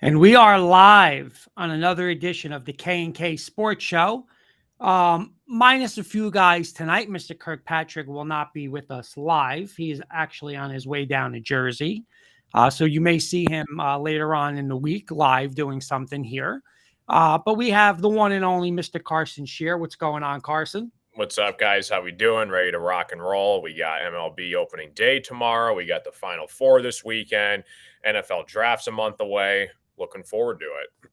And we are live on another edition of the K&K Sports Show. Minus a few guys tonight. Mr. Kirkpatrick will not be with us live. He is actually on his way down to Jersey. So you may see him later on in the week live doing something here. But we have the one and only Mr. Carson Shear. What's going on, Carson? What's up, guys? How we doing? Ready to rock and roll? We got MLB opening day tomorrow. We got the Final Four this weekend. NFL draft's a month away. Looking forward to it.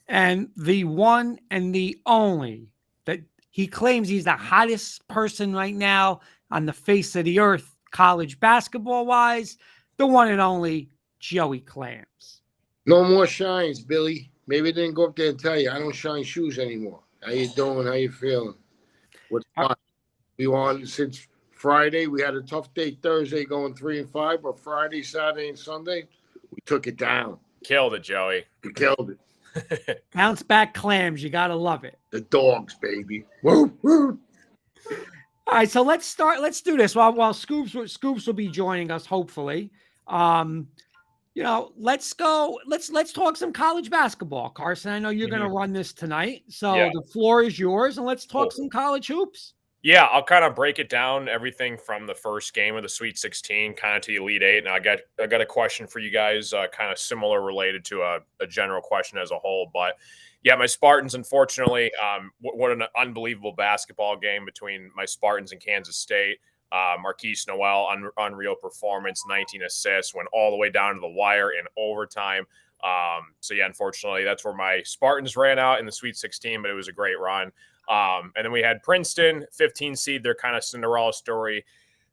And the one and the only that he claims he's the hottest person right now on the face of the earth, college basketball-wise, the one and only Joey Clams. No more shines, Billy. Maybe I didn't go up there and tell you. I don't shine shoes anymore. How you doing? How you feeling? What's fine? We won since Friday. We had a tough day Thursday going 3-5, but Friday, Saturday, and Sunday, we took it down. Killed it, Joey. We killed it. Bounce back Clams. You got to love it. The dogs, baby. Woo, woo. All right, so let's start. Let's do this while Scoops will be joining us, hopefully. Let's go. Let's talk some college basketball, Carson. I know you're going to run this tonight, so the floor is yours, and let's talk some college hoops. Yeah, I'll kind of break it down, everything from the first game of the Sweet 16 kind of to the Elite Eight. And I got a question for you guys, kind of similar related to a general question as a whole. But yeah, my Spartans, unfortunately, what an unbelievable basketball game between my Spartans and Kansas State. Marquise Noel, unreal performance, 19 assists, went all the way down to the wire in overtime. So yeah, unfortunately, that's where my Spartans ran out in the Sweet 16, but it was a great run. And then we had Princeton, 15 seed, their kind of Cinderella story.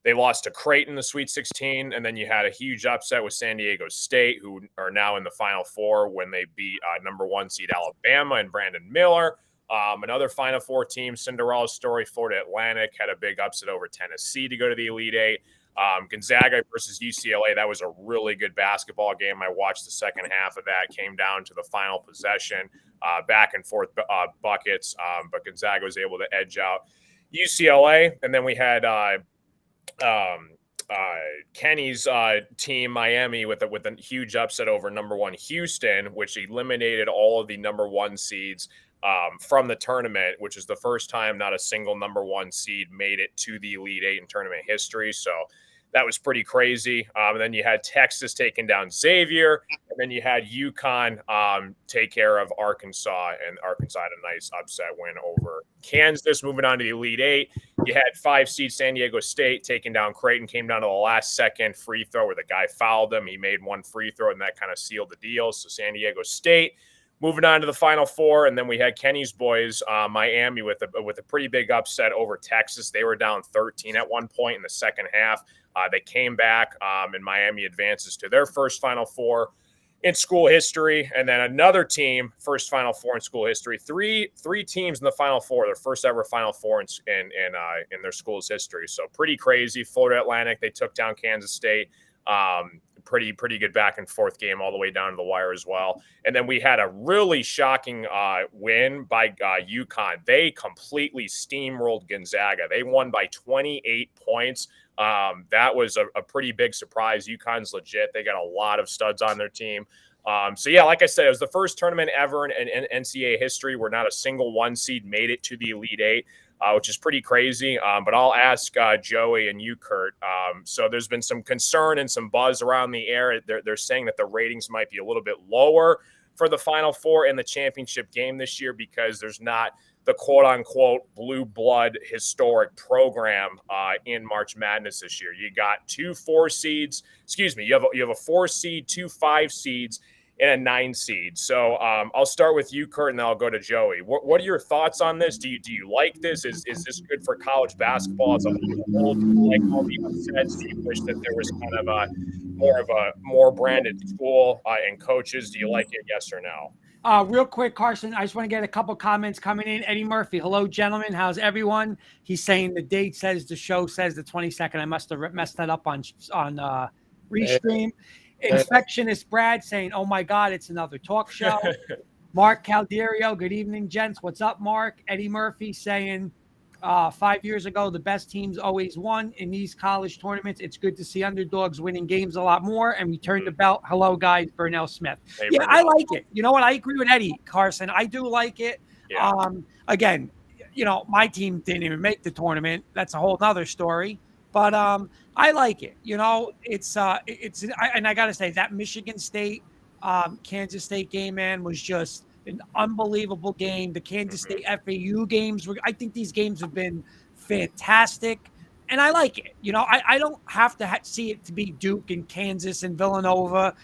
They lost to Creighton in the Sweet 16, and then you had a huge upset with San Diego State, who are now in the Final Four when they beat number 1 seed Alabama and Brandon Miller. Another Final Four team, Cinderella story, Florida Atlantic, had a big upset over Tennessee to go to the Elite Eight. Gonzaga versus UCLA, that was a really good basketball game. I watched the second half of that, came down to the final possession, back and forth buckets, but Gonzaga was able to edge out UCLA. And then we had Kenny's team, Miami, with a huge upset over number 1 Houston, which eliminated all of the number 1 seeds from the tournament, which is the first time not a single number 1 seed made it to the Elite Eight in tournament history. So that was pretty crazy. And then you had Texas taking down Xavier, and then you had UConn take care of Arkansas, and Arkansas had a nice upset win over Kansas. Moving on to the Elite Eight, you had 5 seed San Diego State taking down Creighton, came down to the last second free throw where the guy fouled him. He made 1 free throw, and that kind of sealed the deal. So San Diego State moving on to the Final Four, and then we had Kenny's boys, Miami, with a pretty big upset over Texas. They were down 13 at one point in the second half. They came back, and Miami advances to their first Final Four in school history. And then another team, first Final Four in school history. Three teams in the Final Four, their first ever Final Four in their school's history. So pretty crazy. Florida Atlantic, they took down Kansas State. Pretty good back and forth game all the way down to the wire as well. And then we had a really shocking win by UConn. They completely steamrolled Gonzaga. They won by 28 points. That was a pretty big surprise. UConn's legit. They got a lot of studs on their team. So yeah, like I said, it was the first tournament ever in NCAA history where not a single 1 seed made it to the Elite Eight. Which is pretty crazy. But I'll ask Joey and you, Kurt. So there's been some concern and some buzz around the air. They're saying that the ratings might be a little bit lower for the Final Four in the championship game this year because there's not the quote-unquote blue blood historic program in March Madness this year. You got 2 4 seeds. Excuse me. You have a 4 seed, 2 5 seeds, and a 9 seed. So I'll start with you, Kurt, and then I'll go to Joey. What are your thoughts on this? Do you like this? Is this good for college basketball as a whole? Do you like all the upsets? Do you wish that there was kind of a more branded school and coaches? Do you like it, yes or no? Real quick, Carson, I just want to get a couple comments coming in. Eddie Murphy, hello, gentlemen. How's everyone? He's saying the date says the show says the 22nd. I must have messed that up on Restream. Infectionist Brad saying, oh, my God, it's another talk show. Mark Calderio, good evening, gents. What's up, Mark? Eddie Murphy saying 5 years ago, the best teams always won in these college tournaments. It's good to see underdogs winning games a lot more. And we turned the belt. Hello, guys. Burnell Smith. Hey, Yeah, Burnell. I like it. You know what? I agree with Eddie Carson. I do like it. Yeah. Again, my team didn't even make the tournament. That's a whole nother story. But I like it. And I got to say that Michigan State, Kansas State game, man, was just an unbelievable game. The Kansas State FAU games I think these games have been fantastic. And I like it. I don't have to see it to be Duke and Kansas and Villanova.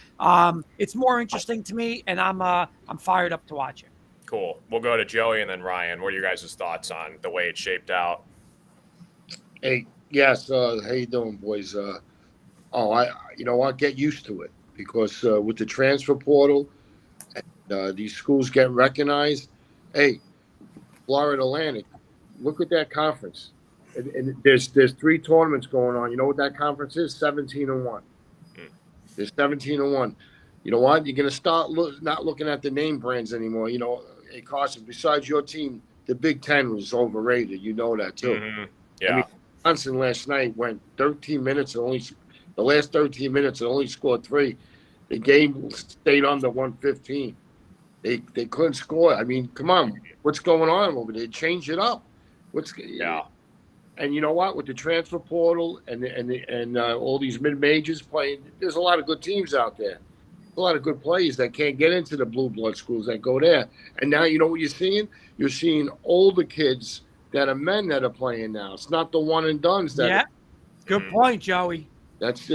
It's more interesting to me, and I'm fired up to watch it. Cool. We'll go to Joey and then Ryan. What are your guys' thoughts on the way it's shaped out? Hey, yes. How you doing, boys? I'll get used to it because with the transfer portal, these schools get recognized. Hey, Florida Atlantic, look at that conference. And there's 3 tournaments going on. You know what that conference is? 17-1. There's 17-1. You know what? You're going to start not looking at the name brands anymore. Hey, Carson, besides your team, the Big Ten was overrated. You know that, too. Mm-hmm. Yeah. I mean, Wisconsin last night went 13 minutes and the last 13 minutes and only scored 3. The game stayed under 115. They couldn't score. I mean, come on. What's going on over there? Change it up. Yeah. And you know what? With the transfer portal and all these mid-majors playing, there's a lot of good teams out there. A lot of good players that can't get into the blue blood schools that go there. And now you know what you're seeing? You're seeing older kids that are men that are playing now. It's not the one and dones. Good point, Joey. That's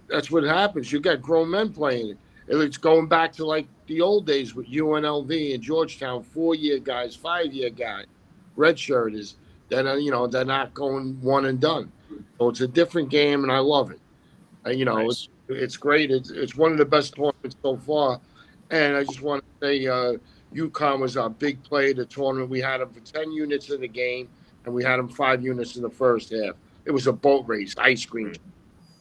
that's what happens. You got grown men playing it. It's going back to like the old days with UNLV and Georgetown, 4-year guys, 5-year guys, redshirters that are they're not going one and done. So it's a different game, and I love it. Nice. It's great. It's one of the best tournaments so far. And I just want to say UConn was our big player of the tournament. We had them for 10 units in the game, and we had them 5 units in the first half. It was a boat race, ice cream.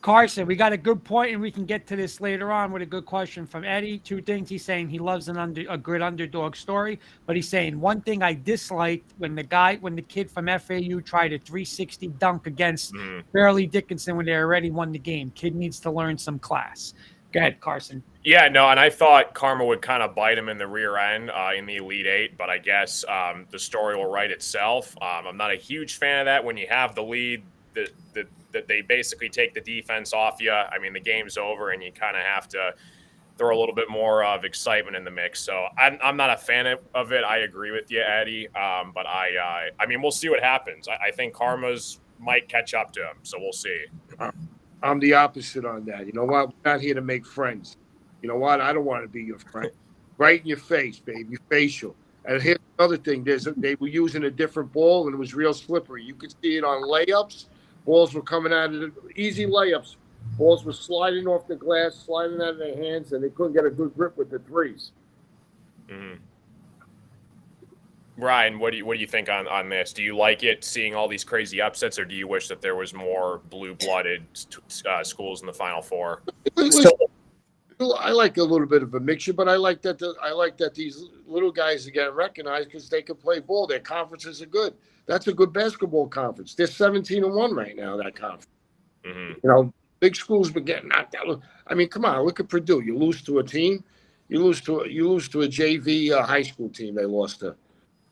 Carson, we got a good point, and we can get to this later on with a good question from Eddie. 2 things. He's saying he loves a good underdog story, but he's saying one thing I disliked when the kid from FAU tried a 360 dunk against Fairleigh Dickinson when they already won the game. Kid needs to learn some class. Go ahead, Carson. Yeah, no, and I thought karma would kind of bite him in the rear end in the Elite Eight, but I guess the story will write itself. I'm not a huge fan of that when you have the lead, that they basically take the defense off you. I mean, the game's over, and you kind of have to throw a little bit more of excitement in the mix. So I'm not a fan of it. I agree with you, Eddie. But I mean, we'll see what happens. I think karma's might catch up to him, so we'll see. I'm the opposite on that. You know what? We're not here to make friends. You know what? I don't want to be your friend. Right in your face, baby, facial. And here's another thing. They were using a different ball, and it was real slippery. You could see it on layups. Balls were coming out of easy layups. Balls were sliding off the glass, sliding out of their hands, and they couldn't get a good grip with the threes. Mm-hmm. Ryan, what do you think on this? Do you like it, seeing all these crazy upsets, or do you wish that there was more blue-blooded schools in the Final Four? I like a little bit of a mixture, but I like that these little guys are getting recognized because they can play ball. Their conferences are good. That's a good basketball conference. They're 17-1 right now, that conference. Mm-hmm. Big schools been getting knocked out. I mean, come on, look at Purdue. You lose to a team, you lose to a JV high school team they lost to.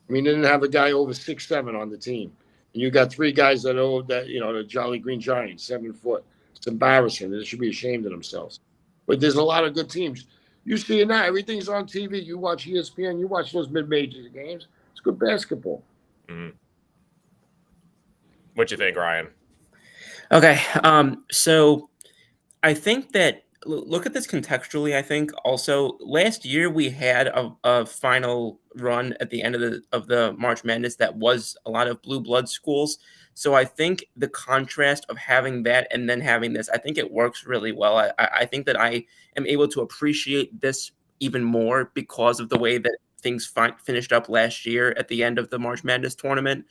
I mean, they didn't have a guy over 6'7" on the team. And you got 3 guys the Jolly Green Giants, 7 foot. It's embarrassing. They should be ashamed of themselves. But there's a lot of good teams. You see it now. Everything's on TV. You watch ESPN. You watch those mid-major games. It's good basketball. Mm-hmm. What you think, Ryan? Okay. So I think that look at this contextually. I think also last year we had a final run at the end of the March Madness that was a lot of blue blood schools. So I think the contrast of having that and then having this, I think it works really well. I think that I am able to appreciate this even more because of the way that things finished up last year at the end of the March Madness tournament.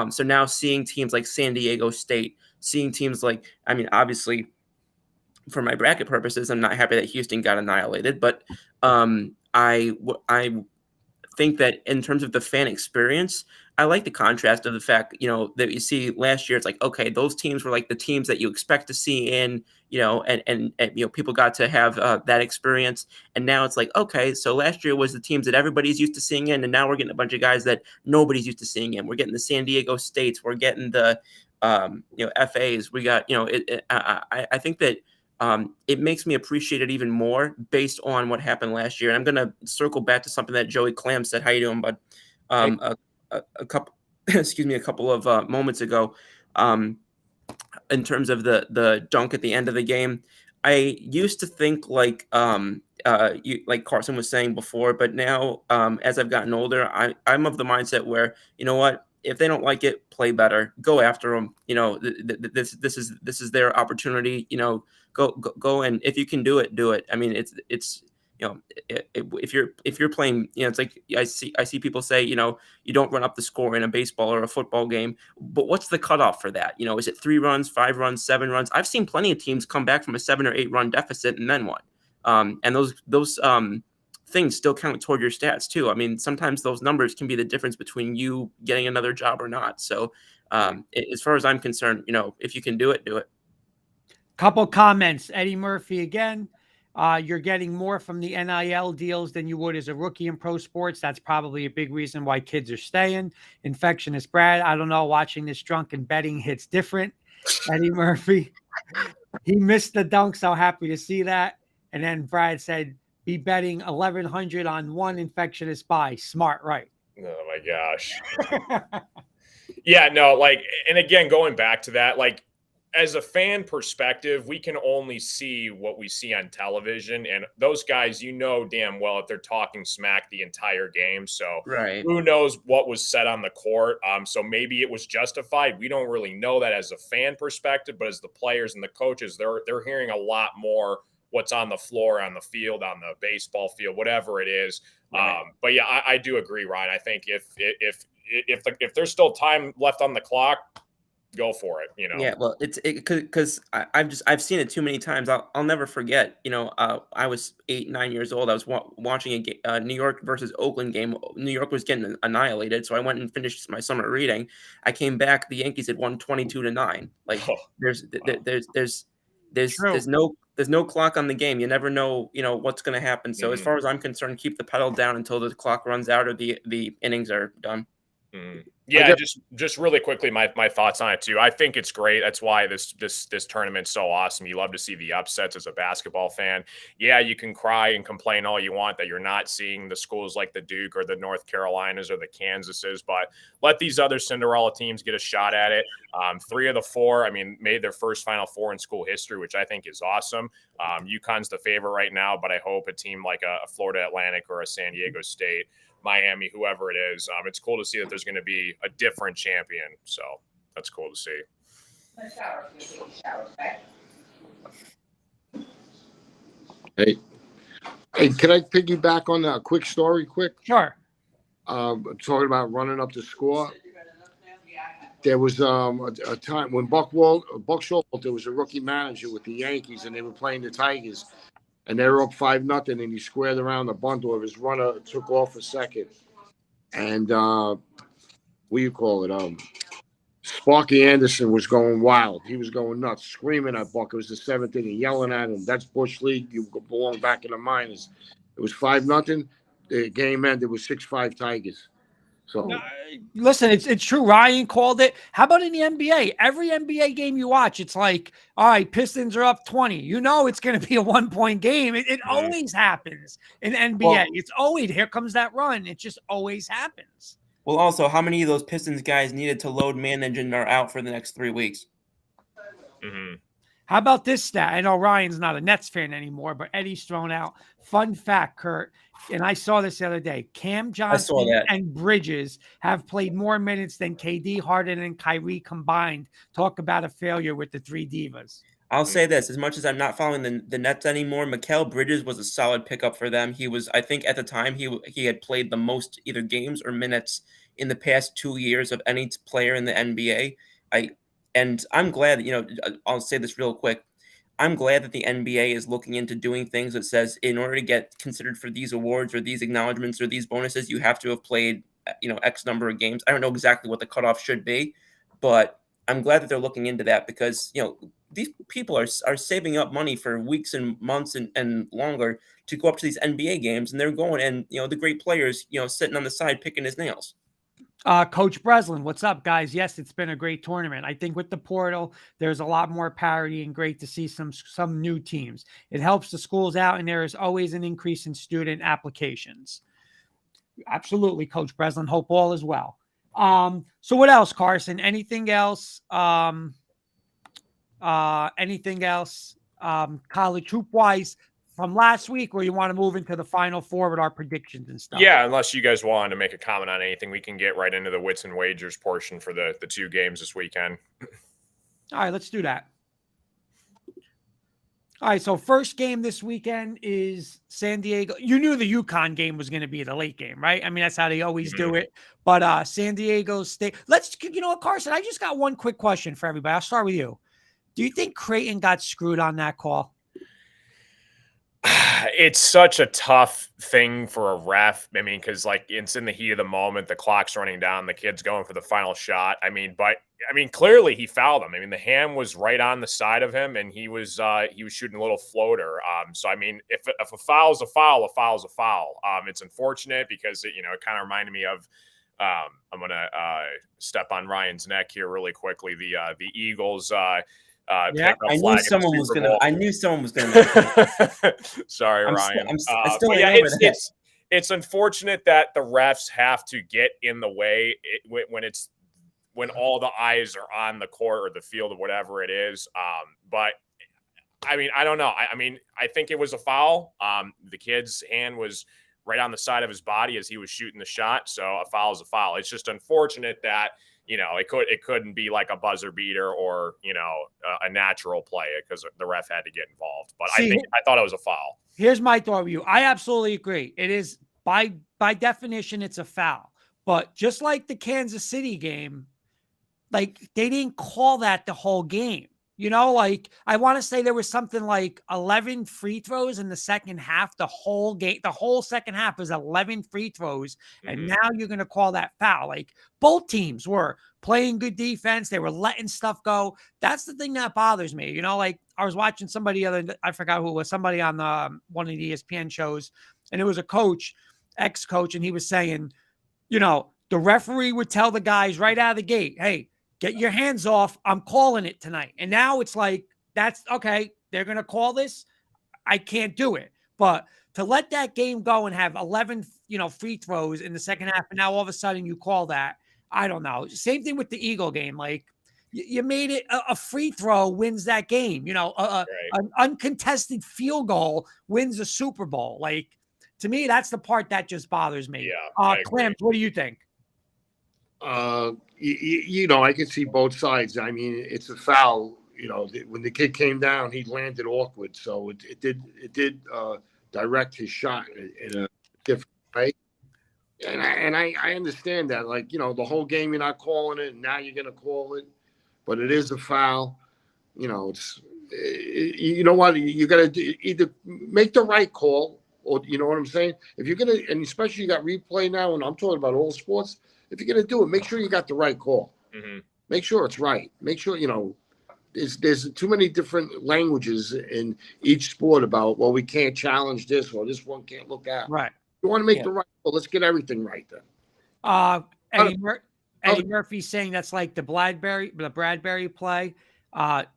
So now seeing teams like San Diego State, seeing teams like, I mean, obviously for my bracket purposes, I'm not happy that Houston got annihilated, but I think that in terms of the fan experience, I like the contrast of the fact, that you see last year. It's like, okay, those teams were like the teams that you expect to see in, and people got to have that experience. And now it's like, okay, so last year was the teams that everybody's used to seeing in, and now we're getting a bunch of guys that nobody's used to seeing in. We're getting the San Diego States. We're getting the, FAs. We got, I think that it makes me appreciate it even more based on what happened last year. And I'm going to circle back to something that Joey Clam said. How you doing, bud? A couple, excuse me, a couple of moments ago, in terms of the dunk at the end of the game. I used to think like like Carson was saying before, but now as I've gotten older, I'm of the mindset where, you know what, if they don't like it, play better, go after them. This is their opportunity. Go, and if you can do it, do it. I mean, it's if you're playing, it's like I see people say, you don't run up the score in a baseball or a football game, but what's the cutoff for that? Is it 3 runs, 5 runs, 7 runs? I've seen plenty of teams come back from a 7 or 8 run deficit and then what? And those things still count toward your stats too. I mean, sometimes those numbers can be the difference between you getting another job or not. So as far as I'm concerned, if you can do it, do it. Couple comments. Eddie Murphy again. You're getting more from the NIL deals than you would as a rookie in pro sports. That's probably a big reason why kids are staying. Infectionist Brad, I don't know. Watching this drunken betting hits different. Eddie Murphy, he missed the dunk. So happy to see that. And then Brad said, be betting 1,100 on one infectionist buy. Smart, right? Oh my gosh. Yeah, no, like, and again, going back to that, like, as a fan perspective, we can only see what we see on television. And those guys, damn well if they're talking smack the entire game. So right. Who knows what was said on the court. So maybe it was justified. We don't really know that as a fan perspective, but as the players and the coaches, they're hearing a lot more what's on the floor, on the field, on the baseball field, whatever it is. Right. But yeah, I do agree, Ryan. I think if there's still time left on the clock, go for it. Yeah, well, because I've seen it too many times. I'll never forget. I was 8, 9 years old. I was watching a New York versus Oakland game. New York was getting annihilated, so I went and finished my summer reading. I came back. The Yankees had won 22-9. Like there's no clock on the game. You never know what's going to happen. So as far as I'm concerned, keep the pedal down until the clock runs out or the innings are done. Yeah, just really quickly, my thoughts on it too. I think it's great. That's why this tournament's so awesome. You love to see the upsets as a basketball fan. Yeah, you can cry and complain all you want that you're not seeing the schools like the Duke or the North Carolinas or the Kansases, but let these other Cinderella teams get a shot at it. 3 of the 4, made their first Final Four in school history, which I think is awesome. UConn's the favorite right now, but I hope a team like a Florida Atlantic or a San Diego State, Miami, whoever it is, it's cool to see that there's going to be a different champion. So that's cool to see. Hey, can I piggyback on a quick story? Sure. Talking about running up the score. There was a time when Buck Showalter was a rookie manager with the Yankees, and they were playing the Tigers. And they were up 5-0, and he squared around the bundle of his runner, took off a second. And Sparky Anderson was going wild. He was going nuts, screaming at Buck. It was the 7th inning, yelling at him. That's Bush League. You belong back in the minors. It was 5-0. The game ended with 6-5 Tigers. So listen, it's true. Ryan called it. How about in the NBA? Every NBA game you watch, it's like, all right, Pistons are up 20. It's going to be a 1-point game. It always happens in NBA. Well, it's always, here comes that run. It just always happens. Well, also, how many of those Pistons guys needed to load manage and are out for the next 3 weeks? Mm-hmm. How about this stat? I know Ryan's not a Nets fan anymore, but Eddie's thrown out. Fun fact, Kurt, and I saw this the other day. Cam Johnson and Bridges have played more minutes than KD, Harden, and Kyrie combined. Talk about a failure with the 3 divas. I'll say this. As much as I'm not following the Nets anymore, Mikal Bridges was a solid pickup for them. He was, I think at the time, he had played the most either games or minutes in the past 2 years of any player in the NBA. And I'm glad, I'll say this real quick. I'm glad that the NBA is looking into doing things that says in order to get considered for these awards or these acknowledgments or these bonuses, you have to have played X number of games. I don't know exactly what the cutoff should be, but I'm glad that they're looking into that because, these people are saving up money for weeks and months and longer to go up to these NBA games, and they're going, and the great players, sitting on the side picking his nails. Coach Breslin, what's up, guys? Yes, it's been a great tournament. I think with the portal, there's a lot more parity and great to see some new teams. It helps the schools out, and there is always an increase in student applications. Absolutely, Coach Breslin. Hope all is well. So what else, Carson? Anything else? Anything else college hoop wise from last week, or you want to move into the Final Four with our predictions and stuff? Yeah, unless you guys wanted to make a comment on anything, we can get right into the wits and wagers portion for the 2 games this weekend. All right, let's do that. All right, so first game this weekend is San Diego. You knew the UConn game was going to be the late game, right? I mean, that's how they always do it. But San Diego State. You know what, Carson? I just got one quick question for everybody. I'll start with you. Do you think Creighton got screwed on that call? It's such a tough thing for a ref. I mean, because it's in the heat of the moment, the clock's running down, the kid's going for the final shot. Clearly he fouled him. I mean, the hand was right on the side of him, and he was shooting a little floater. So I mean, if a foul's a foul, a foul's a foul. It's unfortunate because it kind of reminded me of. I'm gonna step on Ryan's neck here really quickly. The Eagles. I knew someone was gonna. Sorry, Ryan. It's unfortunate that the refs have to get in the way when all the eyes are on the court or the field or whatever it is. But I mean, I don't know. I think it was a foul. The kid's hand was right on the side of his body as he was shooting the shot. So a foul is a foul. It's just unfortunate that. It couldn't be like a buzzer beater or, a natural play because the ref had to get involved. But I thought it was a foul. Here's my thought with you. I absolutely agree. It is by definition, it's a foul. But just like the Kansas City game, they didn't call that the whole game. I want to say there was something like 11 free throws in the second half. The whole game, the whole second half was 11 free throws. And now you're going to call that foul. Both teams were playing good defense. They were letting stuff go. That's the thing that bothers me. I was watching somebody I forgot who it was, somebody on one of the ESPN shows. And it was a coach, ex-coach. And he was saying, the referee would tell the guys right out of the gate, hey, get your hands off. I'm calling it tonight. And now it's that's okay. They're going to call this. I can't do it. But to let that game go and have 11, free throws in the second half, and now all of a sudden you call that, I don't know. Same thing with the Eagle game. You made it a free throw wins that game. An uncontested field goal wins a Super Bowl. To me, that's the part that just bothers me. Yeah. Clem, what do you think? I can see both sides. I mean, it's a foul. When the kid came down, he landed awkward, so it did direct his shot in a different way. And I understand that. The whole game you're not calling it, and now you're gonna call it, but it is a foul. It's you know what you got to either make the right call, or you know what I'm saying. If you're gonna, and especially you got replay now, and I'm talking about all sports. If you're going to do it, make sure you got the right call. Make sure it's right. Make sure, there's too many different languages in each sport about, well, we can't challenge this or this one can't look out. Right. You want to make the right call. Let's get everything right then. Eddie Murphy saying that's like the Bradbury play.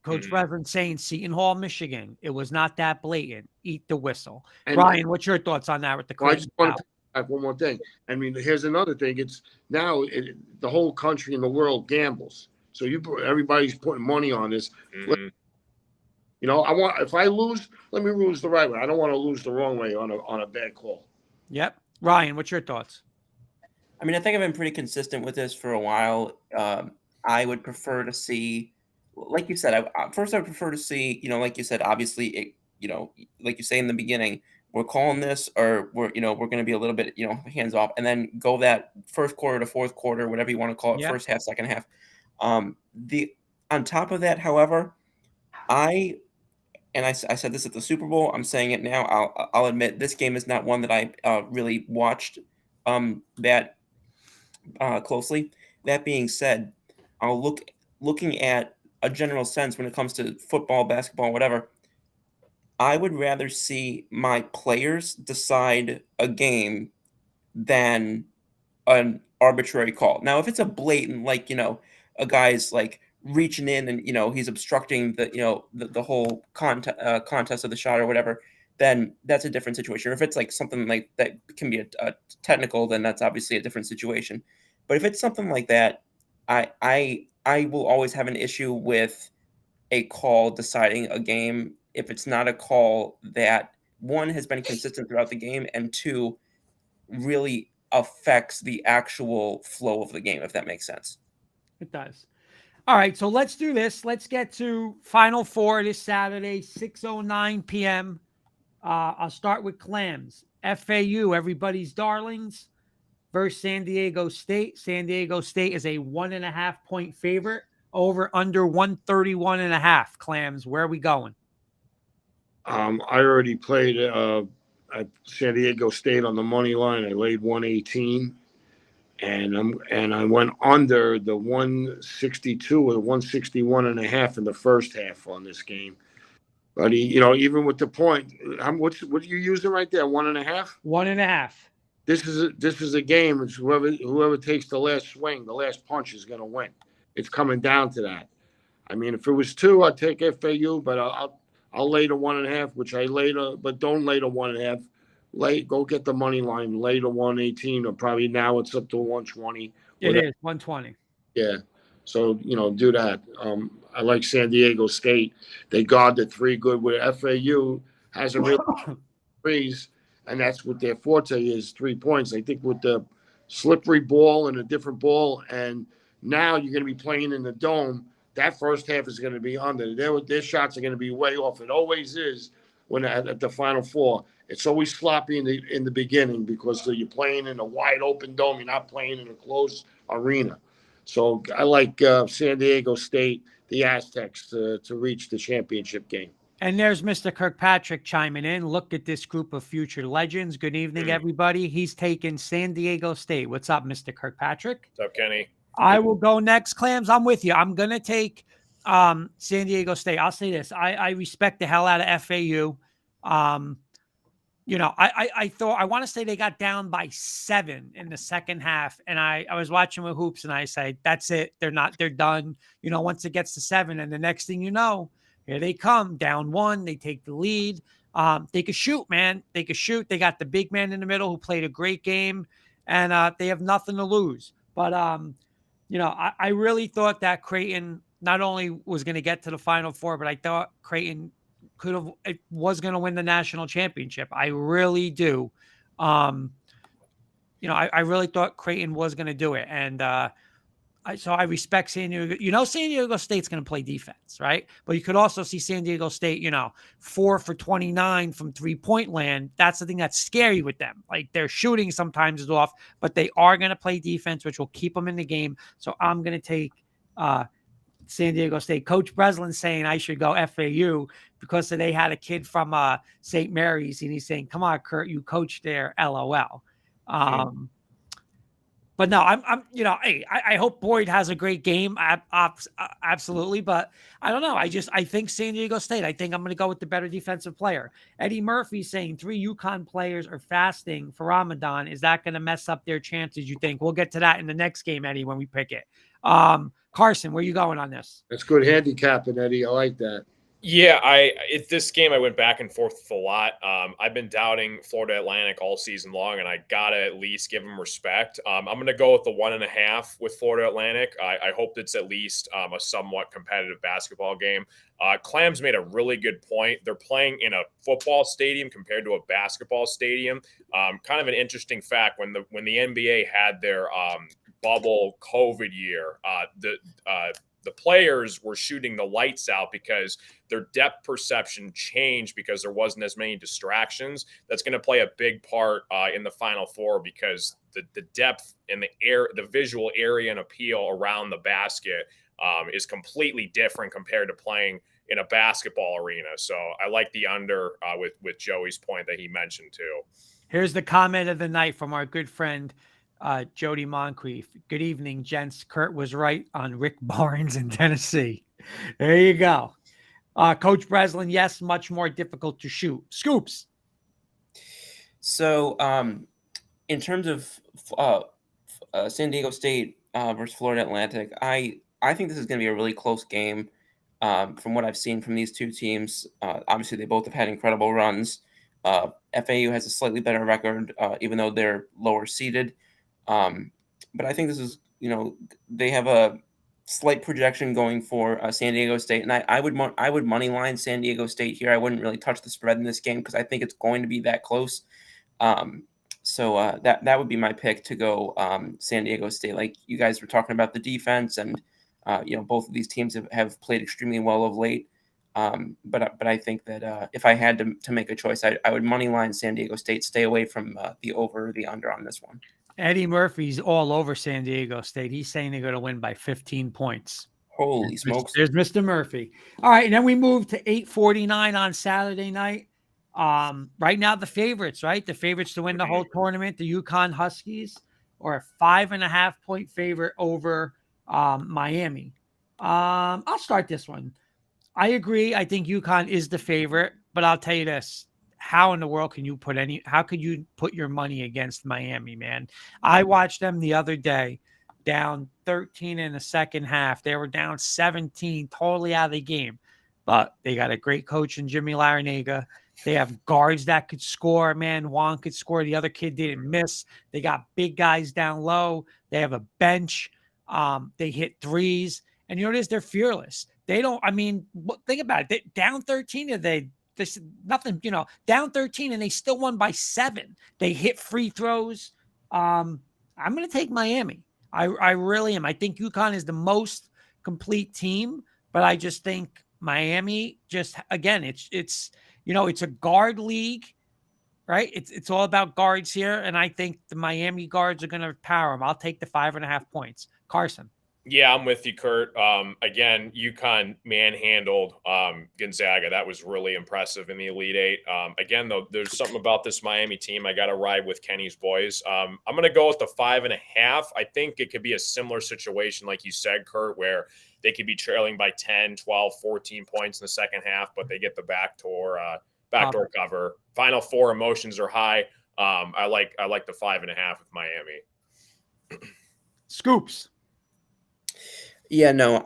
Coach Breslin saying Seton Hall, Michigan. It was not that blatant. Eat the whistle. And Ryan, what's your thoughts on that with the I just want to one more thing. I mean, here's another thing. It's now the whole country and the world gambles. So everybody's putting money on this. If I lose, let me lose the right way. I don't want to lose the wrong way on a bad call. Yep. Ryan, what's your thoughts? I mean, I think I've been pretty consistent with this for a while. I would prefer to see, like you said, I would prefer to see, like you said, obviously, like you say in the beginning, we're calling this, or we're going to be a little bit, hands off, and then go that first quarter to fourth quarter, whatever you want to call it, first half, second half. On top of that, however, I said this at the Super Bowl. I'm saying it now. I'll admit this game is not one that I really watched that closely. That being said, looking at a general sense when it comes to football, basketball, whatever. I would rather see my players decide a game than an arbitrary call. Now, if it's a blatant, like, a guy's like reaching in and, he's obstructing the whole contest of the shot or whatever, then that's a different situation. Or if it's like something like that can be a technical, then that's obviously a different situation. But if it's something like that, I will always have an issue with a call deciding a game if it's not a call that, one, has been consistent throughout the game, and two, really affects the actual flow of the game, if that makes sense. It does. All right, so let's do this. Let's get to Final Four this Saturday, 6:09 p.m. I'll start with Clams. FAU, everybody's darlings, versus San Diego State. San Diego State is a 1.5-point favorite. Over under 131.5. Clams, where are we going? I already played at San Diego State on the money line. I laid 118, and I went under the 162 or 161.5 in the first half on this game. But even with the point, what are you using right there? 1.5. 1.5. This is a game. It's whoever takes the last swing, the last punch is going to win. It's coming down to that. I mean, if it was 2, I'd take FAU, but I'll lay the 1.5, which I laid, but don't lay the 1.5. Go get the money line, lay the 118, or probably now it's up to 120. It is 120. Yeah. So, do that. I like San Diego State. They guard the 3 good, where FAU has a real threes, and that's what their forte is, 3 points. I think with the slippery ball and a different ball, and now you're going to be playing in the dome, that first half is going to be under. Their shots are going to be way off. It always is when at the Final Four. It's always sloppy in the beginning because you're playing in a wide open dome. You're not playing in a closed arena. So I like San Diego State, the Aztecs, to reach the championship game. And there's Mr. Kirkpatrick chiming in. Look at this group of future legends. Good evening, everybody. He's taking San Diego State. What's up, Mr. Kirkpatrick? What's up, Kenny? I will go next, Clams. I'm with you. I'm going to take San Diego State. I'll say this. I respect the hell out of FAU. I thought, I want to say they got down by 7 in the second half. And I was watching with Hoops and I said, that's it. They're done. Once it gets to 7, and the next thing you know, here they come, down 1. They take the lead. They could shoot, man. They could shoot. They got the big man in the middle who played a great game, and they have nothing to lose. But, I really thought that Creighton not only was going to get to the Final Four, but I thought Creighton was going to win the national championship. I really do. I really thought Creighton was going to do it. And so I respect San Diego. San Diego State's going to play defense, right? But you could also see San Diego State, 4 for 29 from 3-point land. That's the thing that's scary with them. Like, their shooting sometimes is off, but they are going to play defense, which will keep them in the game. So I'm going to take San Diego State. Coach Breslin's saying I should go FAU because they had a kid from St. Mary's, and he's saying, come on, Kurt, you coach there, LOL. But no, I hope Boyd has a great game. Absolutely. But I don't know. I think San Diego State, I think I'm going to go with the better defensive player. Eddie Murphy saying 3 UConn players are fasting for Ramadan. Is that going to mess up their chances, you think? We'll get to that in the next game, Eddie, when we pick it. Carson, where are you going on this? That's good handicapping, Eddie. I like that. Yeah, this game I went back and forth with a lot. I've been doubting Florida Atlantic all season long, and I gotta at least give them respect. I'm gonna go with the 1.5 with Florida Atlantic. I hope it's at least a somewhat competitive basketball game. Clams made a really good point. They're playing in a football stadium compared to a basketball stadium. Kind of an interesting fact, when the NBA had their bubble COVID year, the players were shooting the lights out because their depth perception changed because there wasn't as many distractions. That's going to play a big part in the Final Four because the depth and the visual area and appeal around the basket is completely different compared to playing in a basketball arena. So I like the under with Joey's point that he mentioned too. Here's the comment of the night from our good friend Jody Moncrief. Good evening, gents. Kurt was right on Rick Barnes in Tennessee. There you go. Coach Breslin, yes, much more difficult to shoot. Scoops. So, in terms of San Diego State versus Florida Atlantic, I think this is going to be a really close game. From what I've seen from these two teams, obviously they both have had incredible runs. FAU has a slightly better record, even though they're lower seeded. But I think this is, they have a slight projection going for San Diego State, and I would money line San Diego State here. I wouldn't really touch the spread in this game because I think it's going to be that close. So that would be my pick to go San Diego State. Like you guys were talking about the defense, and both of these teams have played extremely well of late. But I think that if I had to make a choice, I would money line San Diego State. Stay away from the over or the under on this one. Eddie Murphy's all over San Diego State. He's saying they're going to win by 15 points. Holy smokes! There's Mr. Murphy. All right, and then we move to 8:49 on Saturday night. Right now, the favorites, right? The favorites to win the whole tournament, the UConn Huskies, or a 5.5 point favorite over Miami. I'll start this one. I agree. I think UConn is the favorite, but I'll tell you this. How in the world can you how could you put your money against Miami, man? I watched them the other day, down 13 in the second half. They were down 17, totally out of the game. But they got a great coach in Jimmy Larinaga. They have guards that could score, man. Juan could score. The other kid didn't miss. They got big guys down low. They have a bench. They hit threes. And you know what it is? They're fearless. They don't, think about it. Down 13, this nothing, down 13, and they still won by 7. They hit free throws. I'm going to take Miami. I really am. I think UConn is the most complete team, but I just think Miami again, it's a guard league, right? It's all about guards here. And I think the Miami guards are going to power them. I'll take the 5.5 points. Carson. Yeah, I'm with you, Kurt. Again, UConn manhandled Gonzaga. That was really impressive in the Elite Eight. Again, though, there's something about this Miami team. I got to ride with Kenny's boys. I'm going to go with the 5.5. I think it could be a similar situation, like you said, Kurt, where they could be trailing by 10, 12, 14 points in the second half, but they get the backdoor cover. Final four, emotions are high. I like the 5.5 with Miami. Scoops. Yeah, no,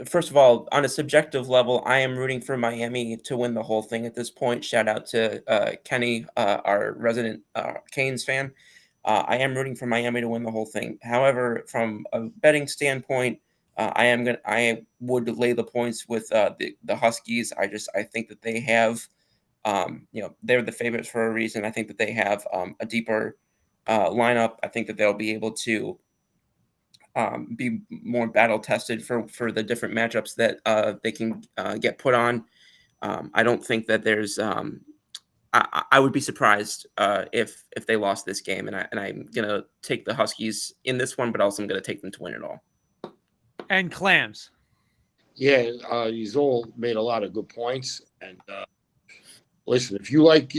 first of all, on a subjective level, I am rooting for Miami to win the whole thing at this point. Shout out to Kenny, our resident Canes fan. I am rooting for Miami to win the whole thing. However, from a betting standpoint, I would lay the points with the Huskies. I think that they have, they're the favorites for a reason. I think that they have a deeper lineup. I think that they'll be able to be more battle tested for the different matchups that they can get put on. I don't think that there's. I would be surprised if they lost this game, and I'm gonna take the Huskies in this one, but also I'm gonna take them to win it all. And Clams. Yeah, he's all made a lot of good points. And listen, if you like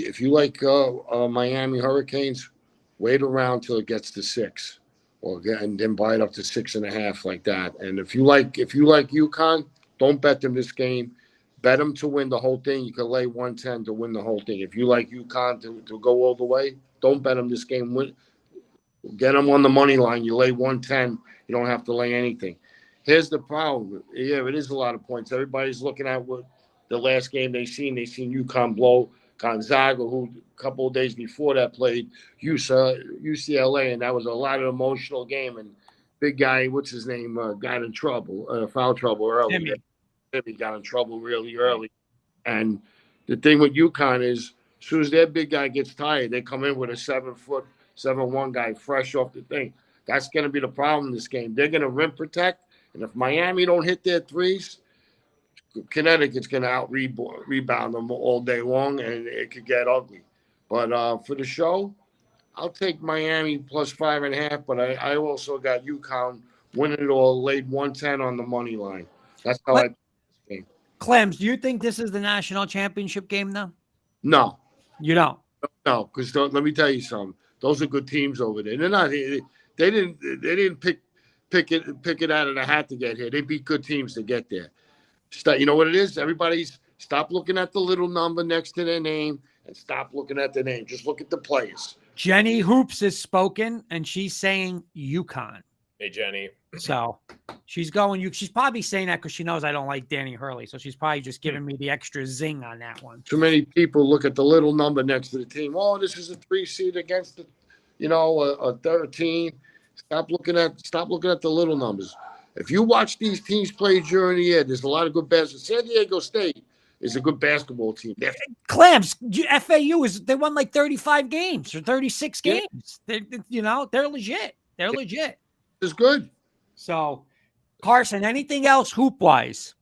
Miami Hurricanes, wait around till it gets to 6. And then buy it up to 6.5 like that. And if you like UConn, don't bet them this game. Bet them to win the whole thing. You can lay 110 to win the whole thing. If you like UConn to go all the way, don't bet them this game. Get them on the money line. You lay 110. You don't have to lay anything. Here's the problem. Yeah, it is a lot of points. Everybody's looking at what the last game they seen. They seen UConn blow Gonzaga, who a couple of days before that played UCLA, and that was a lot of emotional game. And big guy, what's his name, got in trouble, foul trouble early. Timmy got in trouble really early. And the thing with UConn is, as soon as their big guy gets tired, they come in with a 7', 7'1" guy fresh off the thing. That's going to be the problem in this game. They're going to rim protect, and if Miami don't hit their threes, Connecticut's going to rebound them all day long, and it could get ugly. But for the show, I'll take Miami plus 5.5, but I also got UConn winning it all, laid 110 on the money line. That's how I think this game. Clems, do you think this is the national championship game, though? No. You don't? No, because let me tell you something. Those are good teams over there. They're not. They didn't pick it out of the hat to get here. They beat good teams to get there. You know what it is? Everybody's stop looking at the little number next to their name and stop looking at the name. Just look at the players. Jenny Hoops has spoken, and she's saying UConn. Hey, Jenny. So she's going. She's probably saying that because she knows I don't like Danny Hurley. So she's probably just giving me the extra zing on that one. Too many people look at the little number next to the team. Oh, this is a 3 seed against a 13. Stop looking at the little numbers. If you watch these teams play during the year, there's a lot of good basketball. San Diego State is a good basketball team. Clams, FAU they won like 35 games or 36 games. They're legit. They're legit. It's good. So, Carson, anything else hoop-wise?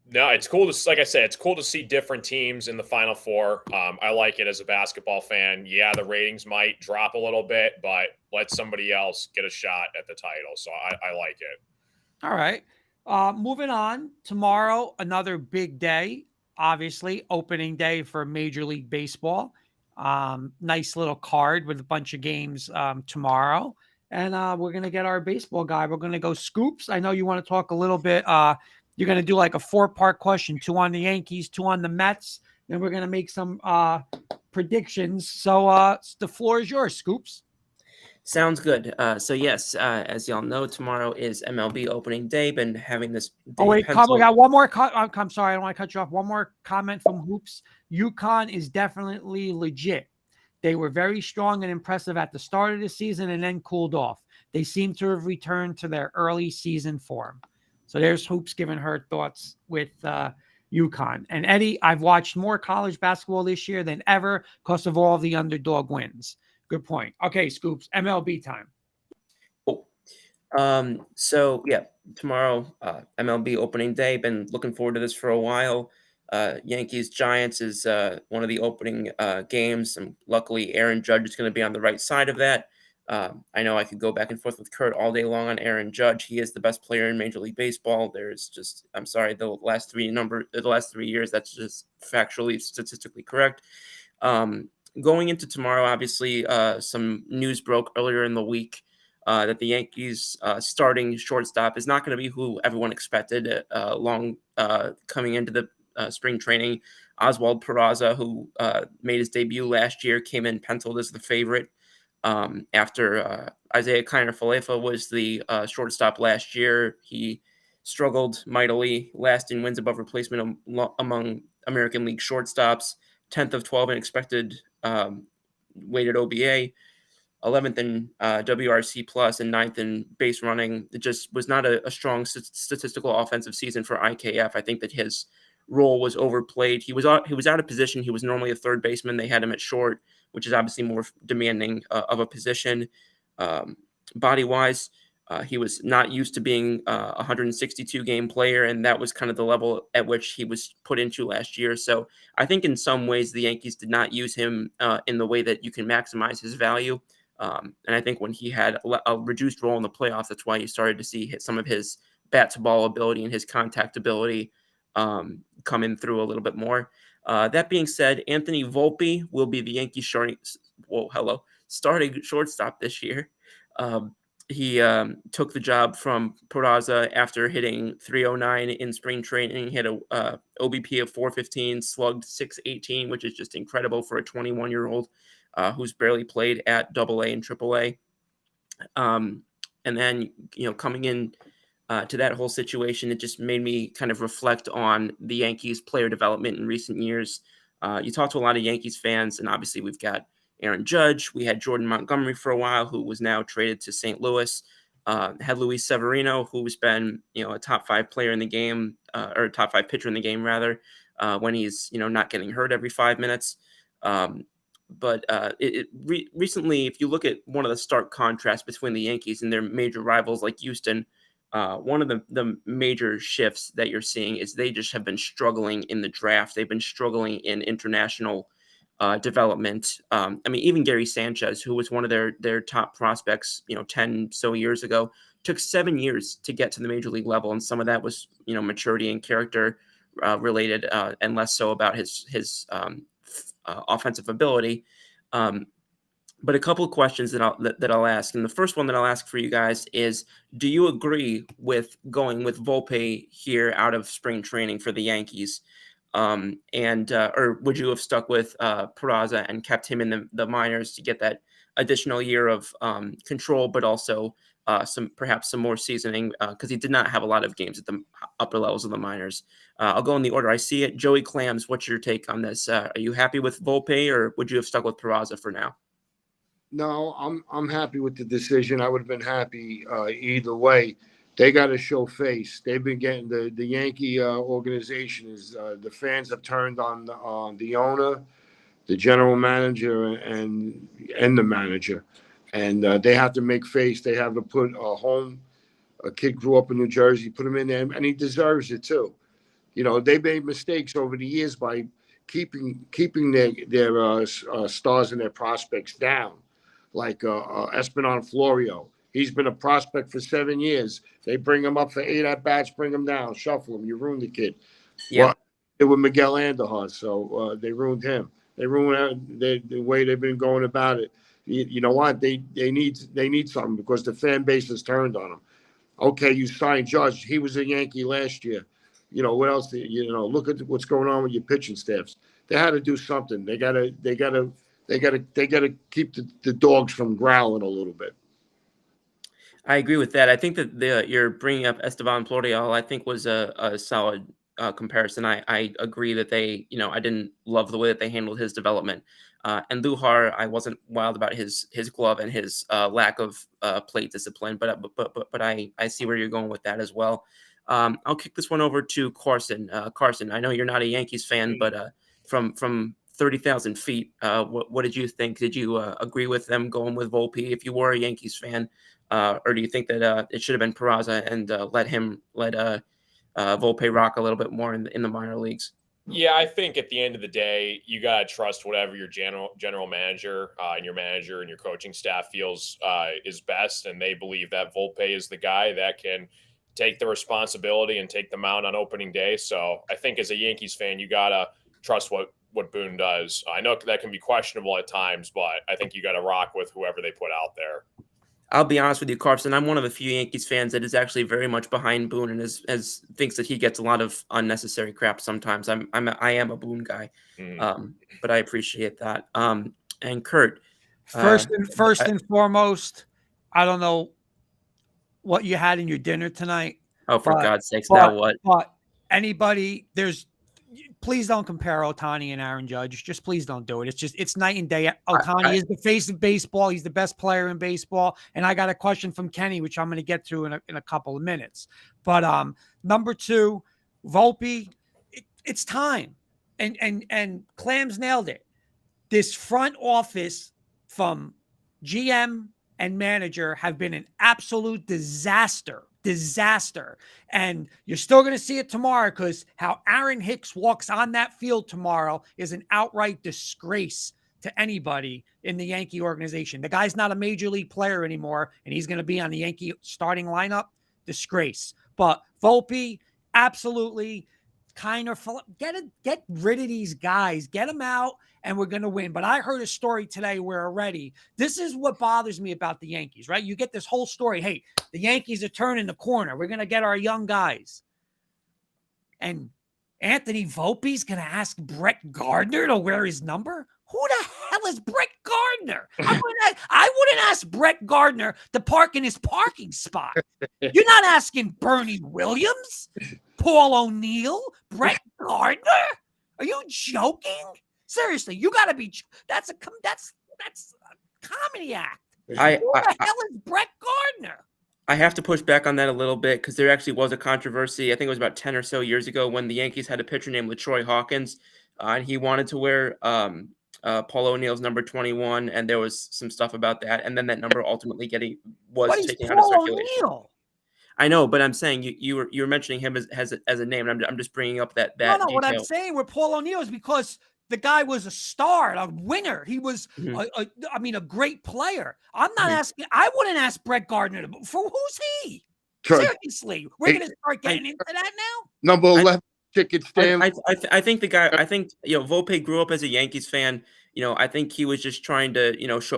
No, it's cool to, like I said, it's cool to see different teams in the Final Four. I like it as a basketball fan. Yeah, the ratings might drop a little bit, but let somebody else get a shot at the title. So I like it. All right. Moving on. Tomorrow, another big day. Obviously, opening day for Major League Baseball. Nice little card with a bunch of games tomorrow. And we're going to get our baseball guy. We're going to go Scoops. I know you want to talk a little bit. You're going to do like a 4-part question, 2 on the Yankees, 2 on the Mets. Then we're going to make some predictions. So the floor is yours, Scoops. Sounds good. So yes, as y'all know, tomorrow is MLB opening day. Been having this. Oh wait, we got one more. I'm sorry, I don't want to cut you off. One more comment from Hoops. UConn is definitely legit. They were very strong and impressive at the start of the season and then cooled off. They seem to have returned to their early season form. So there's Hoops giving her thoughts with UConn. And Eddie, I've watched more college basketball this year than ever because of all the underdog wins. Good point. Okay, Scoops, MLB time. So yeah, tomorrow, MLB opening day. Been looking forward to this for a while. Yankees Giants is one of the opening games, and luckily Aaron Judge is going to be on the right side of that. I know I could go back and forth with Kurt all day long on Aaron Judge. He is the best player in Major League Baseball. I'm sorry, the last 3 years, that's just factually, statistically correct. Going into tomorrow, obviously, some news broke earlier in the week that the Yankees starting shortstop is not going to be who everyone expected coming into the spring training. Oswald Peraza, who made his debut last year, came in penciled as the favorite after Isaiah Kiner-Falefa was the shortstop last year. He struggled mightily, last in wins above replacement among American League shortstops, 10th of 12 in expected weighted OBA, 11th in WRC plus, and 9th in base running. It just was not a strong statistical offensive season for IKF. I think that his role was overplayed. He was out of position. He was normally a third baseman. They had him at short, which is obviously more demanding of a position. Body-wise, he was not used to being a 162-game player, and that was kind of the level at which he was put into last year. So I think in some ways the Yankees did not use him in the way that you can maximize his value. And I think when he had a reduced role in the playoffs, that's why you started to see some of his bat-to-ball ability and his contact ability come in through a little bit more. That being said, Anthony Volpe will be the Yankees starting shortstop this year. He took the job from Peraza after hitting .309 in spring training. He had a OBP of 415, slugged .618, which is just incredible for a 21-year-old who's barely played at AA and AAA. And then, coming in to that whole situation, it just made me kind of reflect on the Yankees player development in recent years. You talk to a lot of Yankees fans, and obviously we've got Aaron Judge. We had Jordan Montgomery for a while, who was now traded to St. Louis. Had Luis Severino, who's been, a top 5 player in the game, or top 5 pitcher in the game, rather, when he's, not getting hurt every 5 minutes. But recently, if you look at one of the stark contrasts between the Yankees and their major rivals like Houston, one of the major shifts that you're seeing is they just have been struggling in the draft. They've been struggling in international development. Even Gary Sanchez, who was one of their top prospects, 10 so years ago, took 7 years to get to the major league level. And some of that was, maturity and character related, and less so about his offensive ability. But a couple of questions that I'll ask, and the first one that I'll ask for you guys is: do you agree with going with Volpe here out of spring training for the Yankees, or would you have stuck with Peraza and kept him in the minors to get that additional year of control, but also perhaps some more seasoning because he did not have a lot of games at the upper levels of the minors. I'll go in the order I see it. Joey Clams, what's your take on this? Are you happy with Volpe, or would you have stuck with Peraza for now? No, I'm happy with the decision. I would have been happy either way. They got to show face. They've been getting the Yankee organization is the fans have turned on the owner, the general manager, and the manager, and they have to make face. They have to put a kid grew up in New Jersey, put him in there, and he deserves it too. You know, they made mistakes over the years by keeping their stars and their prospects down. Like Espinal Florio. He's been a prospect for 7 years. They bring him up for 8 at-bats, bring him down, shuffle him. You ruined the kid. Yeah. Well, it was Miguel Andujar, so they ruined him. They ruined the way they've been going about it. You know what? They need something because the fan base has turned on them. Okay, you signed Judge. He was a Yankee last year. You know, what else? Look at what's going on with your pitching staffs. They had to do something. They gotta keep the dogs from growling a little bit. I agree with that. I think that you're bringing up Esteban Florial, I think was a solid comparison. I agree that I didn't love the way that they handled his development. And Lujar, I wasn't wild about his glove and his lack of plate discipline, but I see where you're going with that as well. I'll kick this one over to Carson. Carson, I know you're not a Yankees fan, but from 30,000 feet, what did you think? Did you agree with them going with Volpe if you were a Yankees fan, or do you think that it should have been Peraza and let Volpe rock a little bit more in the minor leagues? Yeah, I think at the end of the day, you got to trust whatever your general manager and your manager and your coaching staff feels is best, and they believe that Volpe is the guy that can take the responsibility and take the mound on opening day. So I think as a Yankees fan, you got to trust what Boone does. I know that can be questionable at times, but I think you got to rock with whoever they put out there. I'll be honest with you, Carson. I'm one of the few Yankees fans that is actually very much behind Boone and is thinks that he gets a lot of unnecessary crap sometimes. I am a Boone guy, but I appreciate that. And Kurt, first and foremost, I don't know what you had in your dinner tonight. Oh, for God's sakes, now what? But please don't compare Ohtani and Aaron Judge. Just please don't do it. It's night and day. Ohtani is the face of baseball. He's the best player in baseball. And I got a question from Kenny, which I'm going to get to in a couple of minutes. But number two, Volpe, it's time. And Clams nailed it. This front office from GM and manager have been an absolute disaster. And you're still going to see it tomorrow because how Aaron Hicks walks on that field tomorrow is an outright disgrace to anybody in the Yankee organization. The guy's not a major league player anymore, and he's going to be on the Yankee starting lineup. Disgrace. But Volpe, absolutely kind of get rid of these guys, get them out, and we're going to win. But I heard a story today where already, this is what bothers me about the Yankees, right? You get this whole story. Hey, the Yankees are turning the corner. We're going to get our young guys. And Anthony Volpe's going to ask Brett Gardner to wear his number? Who the hell is Brett Gardner? I wouldn't ask Brett Gardner to park in his parking spot. You're not asking Bernie Williams, Paul O'Neill, Brett Gardner? Are you joking? Seriously, you got to be. That's a comedy act. Who the hell is Brett Gardner? I have to push back on that a little bit because there actually was a controversy. I think it was about 10 or so years ago when the Yankees had a pitcher named LaTroy Hawkins, and he wanted to wear Paul O'Neill's number 21, and there was some stuff about that, and then that number ultimately was taken out of circulation. O'Neill? I know, but I'm saying you were mentioning him as a name, and I'm just bringing up that. No, what I'm saying with Paul O'Neill is because the guy was a star, a winner. He was, a great player. I'm not asking. I wouldn't ask Brett Gardner for who's he. Seriously, we're going to start getting into that now. Number 11 ticket stand. I think the guy. I think Volpe grew up as a Yankees fan. I think he was just trying to,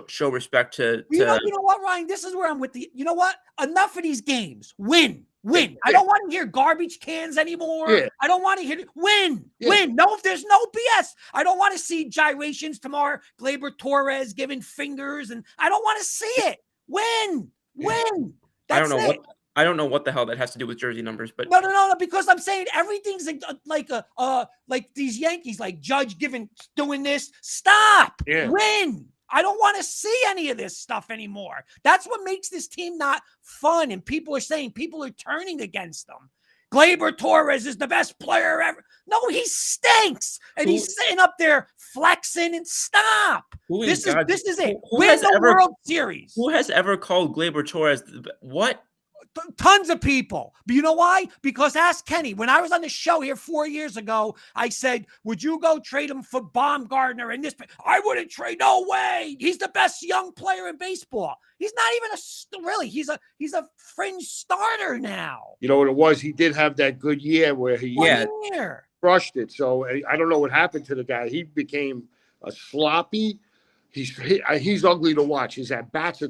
show respect to. You know what, Ryan? This is where I'm with the. You know what? Enough of these games. Win. I don't want to hear garbage cans anymore. Yeah. I don't want to hear win. Yeah. No, there's no BS. I don't want to see gyrations tomorrow. Gleyber Torres giving fingers, and I don't want to see it. Win. That's I don't know what the hell that has to do with jersey numbers, but no, because I'm saying everything's like these Yankees, like Judge doing this. Stop. Yeah. Win. I don't want to see any of this stuff anymore. That's what makes this team not fun. And people are saying people are turning against them. Gleyber Torres is the best player ever. No, he stinks. And he's sitting up there flexing and stop. This is it. Win the World Series. Who has ever called Gleyber Torres what? Tons of people. But you know why? Because ask Kenny. When I was on the show here 4 years ago, I said, would you go trade him for Baumgartner and this? I wouldn't trade. No way. He's the best young player in baseball. He's not even he's a fringe starter now. You know what it was? He did have that good year where he crushed it. So I don't know what happened to the guy. He became a sloppy. He's ugly to watch. His at bats.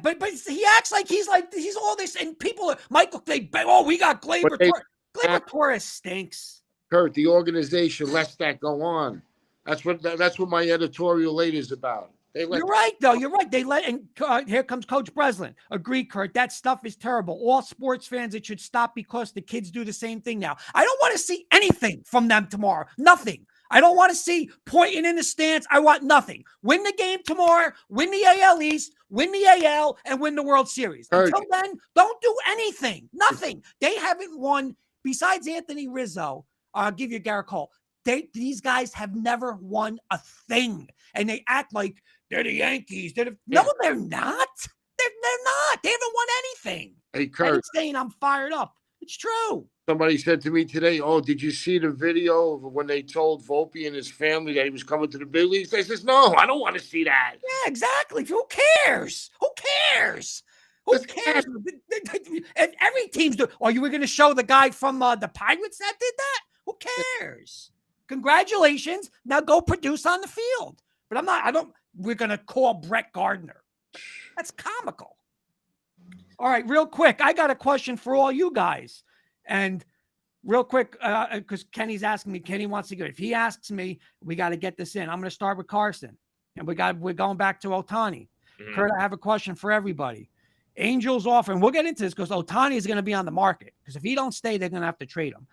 But he acts like he's all this, and people are we got Gleyber Torres. Gleyber Torres stinks. Kurt, the organization lets that go on. That's what my editorial later is about. You're right, though. You're right. They let, and here comes Coach Breslin. Agree, Kurt. That stuff is terrible. All sports fans, it should stop because the kids do the same thing now. I don't want to see anything from them tomorrow. Nothing. I don't want to see pointing in the stands. I want nothing. Win the game tomorrow, win the AL East, win the AL, and win the World Series. Until then, don't do anything. Nothing. They haven't won, besides Anthony Rizzo. I'll give you Garrett Cole. These guys have never won a thing. And they act like they're the Yankees. No, they're not. They're not. They haven't won anything. Hey, Kurt. I'm saying I'm fired up. It's true. Somebody said to me today, oh, did you see the video of when they told Volpe and his family that he was coming to the big leagues? They says, no, I don't want to see that. Yeah, exactly. Who cares? Who cares? And every team's doing. Or you were going to show the guy from the Pirates that did that? Who cares? Congratulations. Now go produce on the field. But we're going to call Brett Gardner. That's comical. All right, real quick. I got a question for all you guys. And real quick, because Kenny's asking me, Kenny wants to go. If he asks me, we got to get this in. I'm going to start with Carson. And we're going back to Ohtani. Mm-hmm. Kurt, I have a question for everybody. Angels offer, and we'll get into this because Ohtani is going to be on the market. Because if he don't stay, they're going to have to trade him.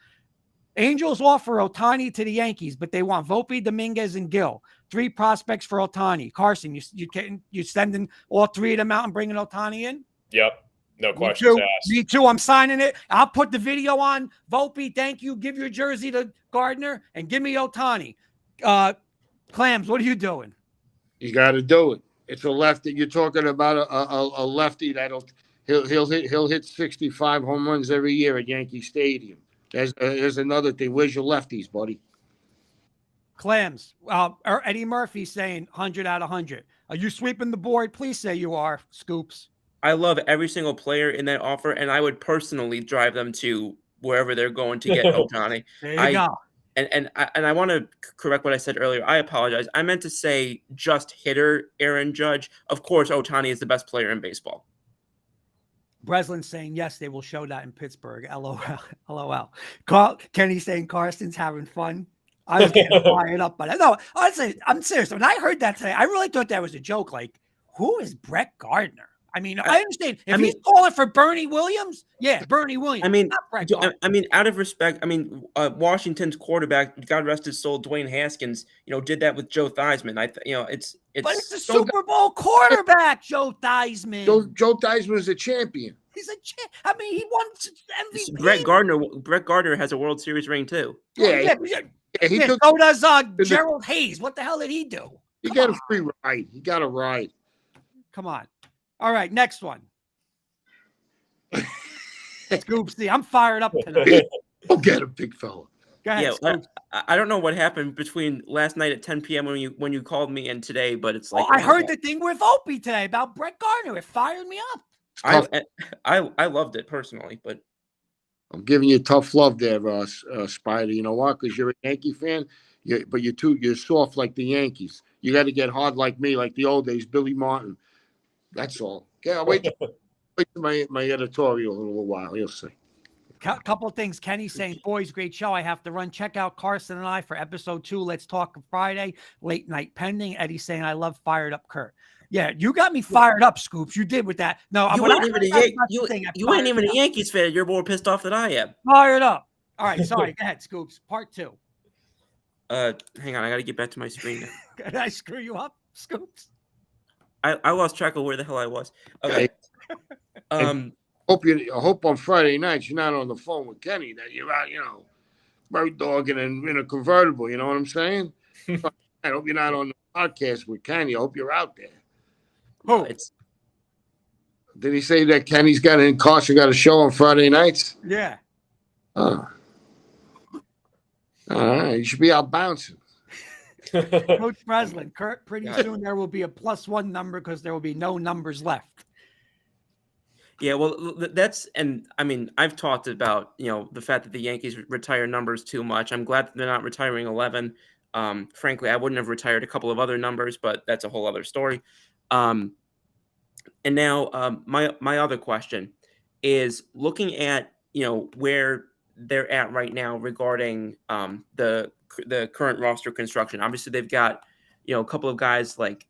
Angels offer Ohtani to the Yankees, but they want Volpe, Dominguez, and Gill. 3 prospects for Ohtani. Carson, you sending all 3 of them out and bringing Ohtani in? Yep. No questions asked. Me too. I'm signing it. I'll put the video on. Volpe, thank you. Give your jersey to Gardner and give me Ohtani. Clams, what are you doing? You got to do it. It's a lefty. You're talking about a lefty he'll hit 65 home runs every year at Yankee Stadium. There's another thing. Where's your lefties, buddy? Clams. Eddie Murphy saying 100 out of 100. Are you sweeping the board? Please say you are. Scoops. I love every single player in that offer, and I would personally drive them to wherever they're going to get Ohtani. There you go. And I want to correct what I said earlier. I apologize. I meant to say just hitter Aaron Judge. Of course, Ohtani is the best player in baseball. Breslin saying, yes, they will show that in Pittsburgh. LOL. Kenny saying Carson's having fun. I was getting fired up. But no, honestly, I'm serious. When I heard that today, I really thought that was a joke. Like, who is Brett Gardner? I mean, I understand. If he's calling for Bernie Williams, yeah, Bernie Williams. Out of respect, Washington's quarterback, God rest his soul, Dwayne Haskins, did that with Joe Theismann. It's but it's a Super Bowl quarterback, Joe Theismann. Joe Theismann is a champion. He's a champ. I mean, he won MVP. Brett Gardner has a World Series ring too. Yeah, so does Gerald Hayes. What the hell did he do? He got a free ride. He got a ride. Come on. All right, next one. Scoopsy, I'm fired up tonight. Go get him, big fella. Go ahead, I don't know what happened between last night at 10 p.m. when you called me and today, but it's like I heard the thing with Volpe today about Brett Gardner. It fired me up. I loved it personally, but I'm giving you tough love there, Spider. You know what? Because you're a Yankee fan, but you're soft like the Yankees. You got to get hard like me, like the old days, Billy Martin. That's all. Yeah, wait till my editorial in a little while. You'll see. Couple of things. Kenny saying, boys, great show. I have to run. Check out Carson and I for episode 2. Let's talk Friday. Late night pending. Eddie saying, I love fired up Kurt. Yeah, you got me fired up, Scoops. You did with that. No, You ain't even a Yankees fan. You're more pissed off than I am. Fired up. All right, sorry. Go ahead, Scoops. Part 2. Hang on. I got to get back to my screen now. Did I screw you up, Scoops? I lost track of where the hell I was. Okay. I hope on Friday nights you're not on the phone with Kenny, that you're out, bird dogging and in a convertible. You know what I'm saying? I hope you're not on the podcast with Kenny. I hope you're out there. Who? Did he say that Kenny's got a show on Friday nights? Yeah. Oh. All right. You should be out bouncing. Coach Breslin, Kurt, pretty soon there will be a +1 number because there will be no numbers left. Yeah, well, I've talked about, the fact that the Yankees retire numbers too much. I'm glad that they're not retiring 11. Frankly, I wouldn't have retired a couple of other numbers, but that's a whole other story. And now my other question is looking at, where they're at right now regarding the current roster construction. Obviously, they've got, a couple of guys like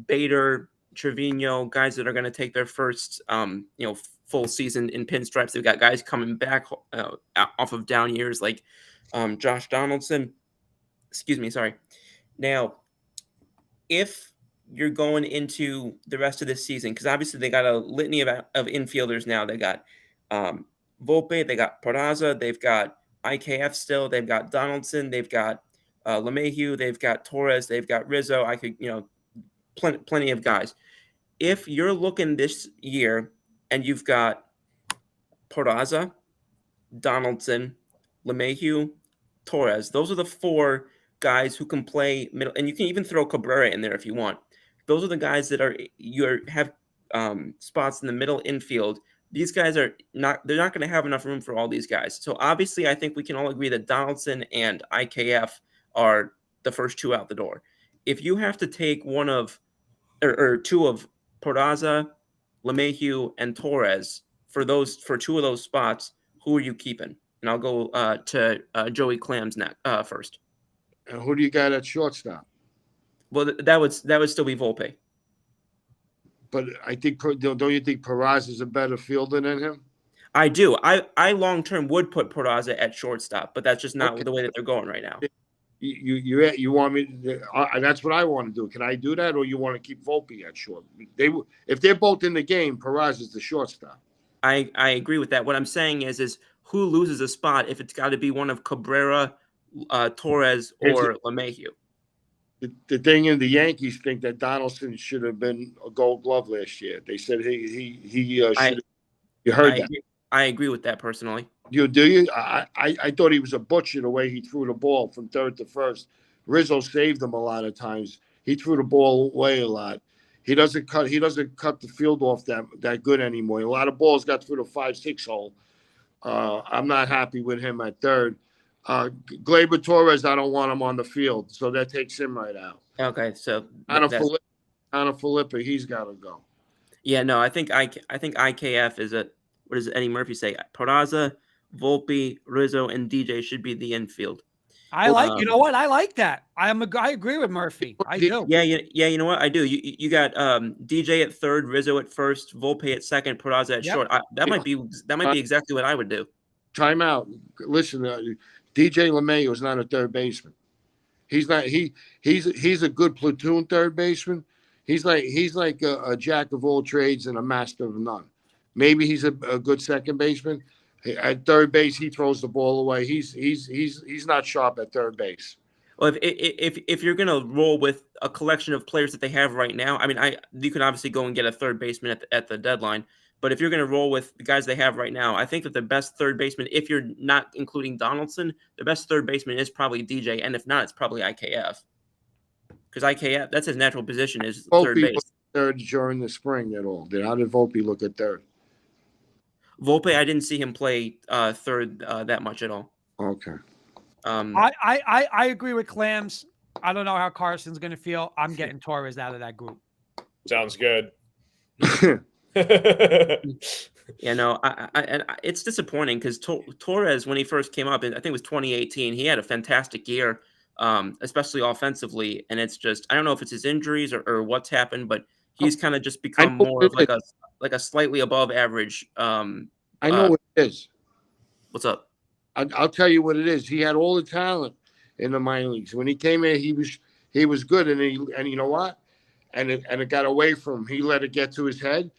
Bader, Trevino, guys that are going to take their first, full season in pinstripes. They've got guys coming back off of down years like Josh Donaldson. Excuse me, sorry. Now, if you're going into the rest of this season, because obviously they got a litany of infielders now. They got Volpe, they got Peraza, they've got IKF still, they've got Donaldson, they've got LeMahieu, they've got Torres, they've got Rizzo. I could, plenty of guys. If you're looking this year and you've got Peraza, Donaldson, LeMahieu, Torres, those are the 4 guys who can play middle, and you can even throw Cabrera in there if you want. Those are the guys that have spots in the middle infield. These guys they're not going to have enough room for all these guys. So obviously I think we can all agree that Donaldson and IKF are the first 2 out the door. If you have to take one of or 2 of Peraza, LeMahieu, and Torres for 2 of those spots, who are you keeping? And I'll go to Joey Clams next first. And who do you got at shortstop? Well, that would still be Volpe. But I think, don't you think Peraza is a better fielder than him? I do. I long term would put Peraza at shortstop, but that's just not the way that they're going right now. You want me? That's what I want to do. Can I do that, or you want to keep Volpe at short? If they're both in the game, Peraza is the shortstop. I agree with that. What I'm saying is who loses a spot if it's got to be one of Cabrera, Torres, or LeMahieu? The thing is, the Yankees think that Donaldson should have been a Gold Glove last year. They said he should. You heard that? I agree with that personally. Do you? I thought he was a butcher the way he threw the ball from third to first. Rizzo saved him a lot of times. He threw the ball away a lot. He doesn't cut the field off that good anymore. A lot of balls got through the 5-6 hole. I'm not happy with him at third. Gleyber Torres, I don't want him on the field, so that takes him right out. Okay, so Anna Felipe, he's got to go. Yeah, no, I think IKF is what does Eddie Murphy say? Peraza, Volpe, Rizzo, and DJ should be the infield. You know what? I like that. I agree with Murphy. I do. Yeah. You know what? I do. You got DJ at third, Rizzo at first, Volpe at second, Peraza at short. That might be exactly what I would do. Time out. Listen, DJ LeMahieu is not a third baseman. He's not. He's a good platoon third baseman. He's like a jack of all trades and a master of none. Maybe he's a good second baseman. At third base, he throws the ball away. He's not sharp at third base. Well, if you're gonna roll with a collection of players that they have right now, I mean, you can obviously go and get a third baseman at the deadline. But if you're gonna roll with the guys they have right now, I think that the best third baseman, if you're not including Donaldson, the best third baseman is probably DJ, and if not, it's probably IKF. Because IKF, that's his natural position is third base. Third during the spring at all? How did Volpe look at third? Volpe, I didn't see him play third that much at all. Okay. I agree with Clams. I don't know how Carson's going to feel. I'm getting Torres out of that group. Sounds good. You know, it's disappointing because Torres, when he first came up, I think it was 2018, he had a fantastic year, especially offensively. And it's just, I don't know if it's his injuries or what's happened, but he's kind of just I become know more what of it like a slightly above average. I know what it is. What's up? I'll tell you what it is. He had all the talent in the minor leagues. When he came in, he was good, and you know what? And it got away from him. He let it get to his head,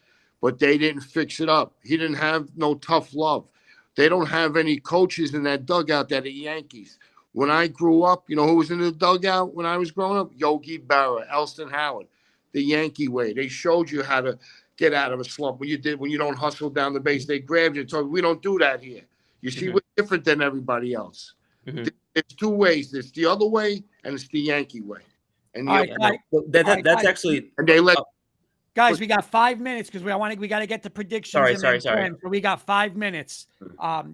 but they didn't fix it up. He didn't have no tough love. They don't have any coaches in that dugout that are Yankees. When I grew up, you know who was in the dugout when I was growing up? Yogi Berra, Elston Howard, the Yankee way. They showed you how to get out of a slump. When you don't hustle down the base, they grabbed you and told you, we don't do that here. You see, we're different than everybody else. Mm-hmm. There's two ways. There's the other way, and it's the Yankee way. And That's actually. And they let guys. We got 5 minutes because we got to get to predictions. Sorry. So we got 5 minutes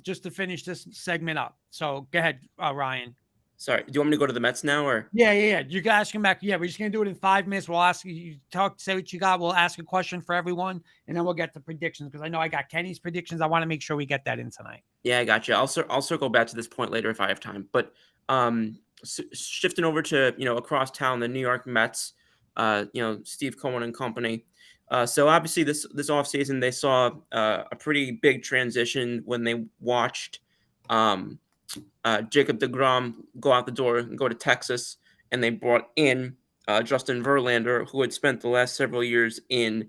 just to finish this segment up. So go ahead, Ryan. Sorry. Do you want me to go to the Mets now, or? Yeah. You can ask him back. Yeah, we're just gonna do it in 5 minutes. We'll ask you say what you got. We'll ask a question for everyone, and then we'll get to predictions because I know I got Kenny's predictions. I want to make sure we get that in tonight. Yeah, I got you. I'll circle back to this point later if I have time. But shifting over to across town, the New York Mets, Steve Cohen and company. So obviously this offseason they saw a pretty big transition when they watched Jacob deGrom go out the door and go to Texas, and they brought in Justin Verlander, who had spent the last several years in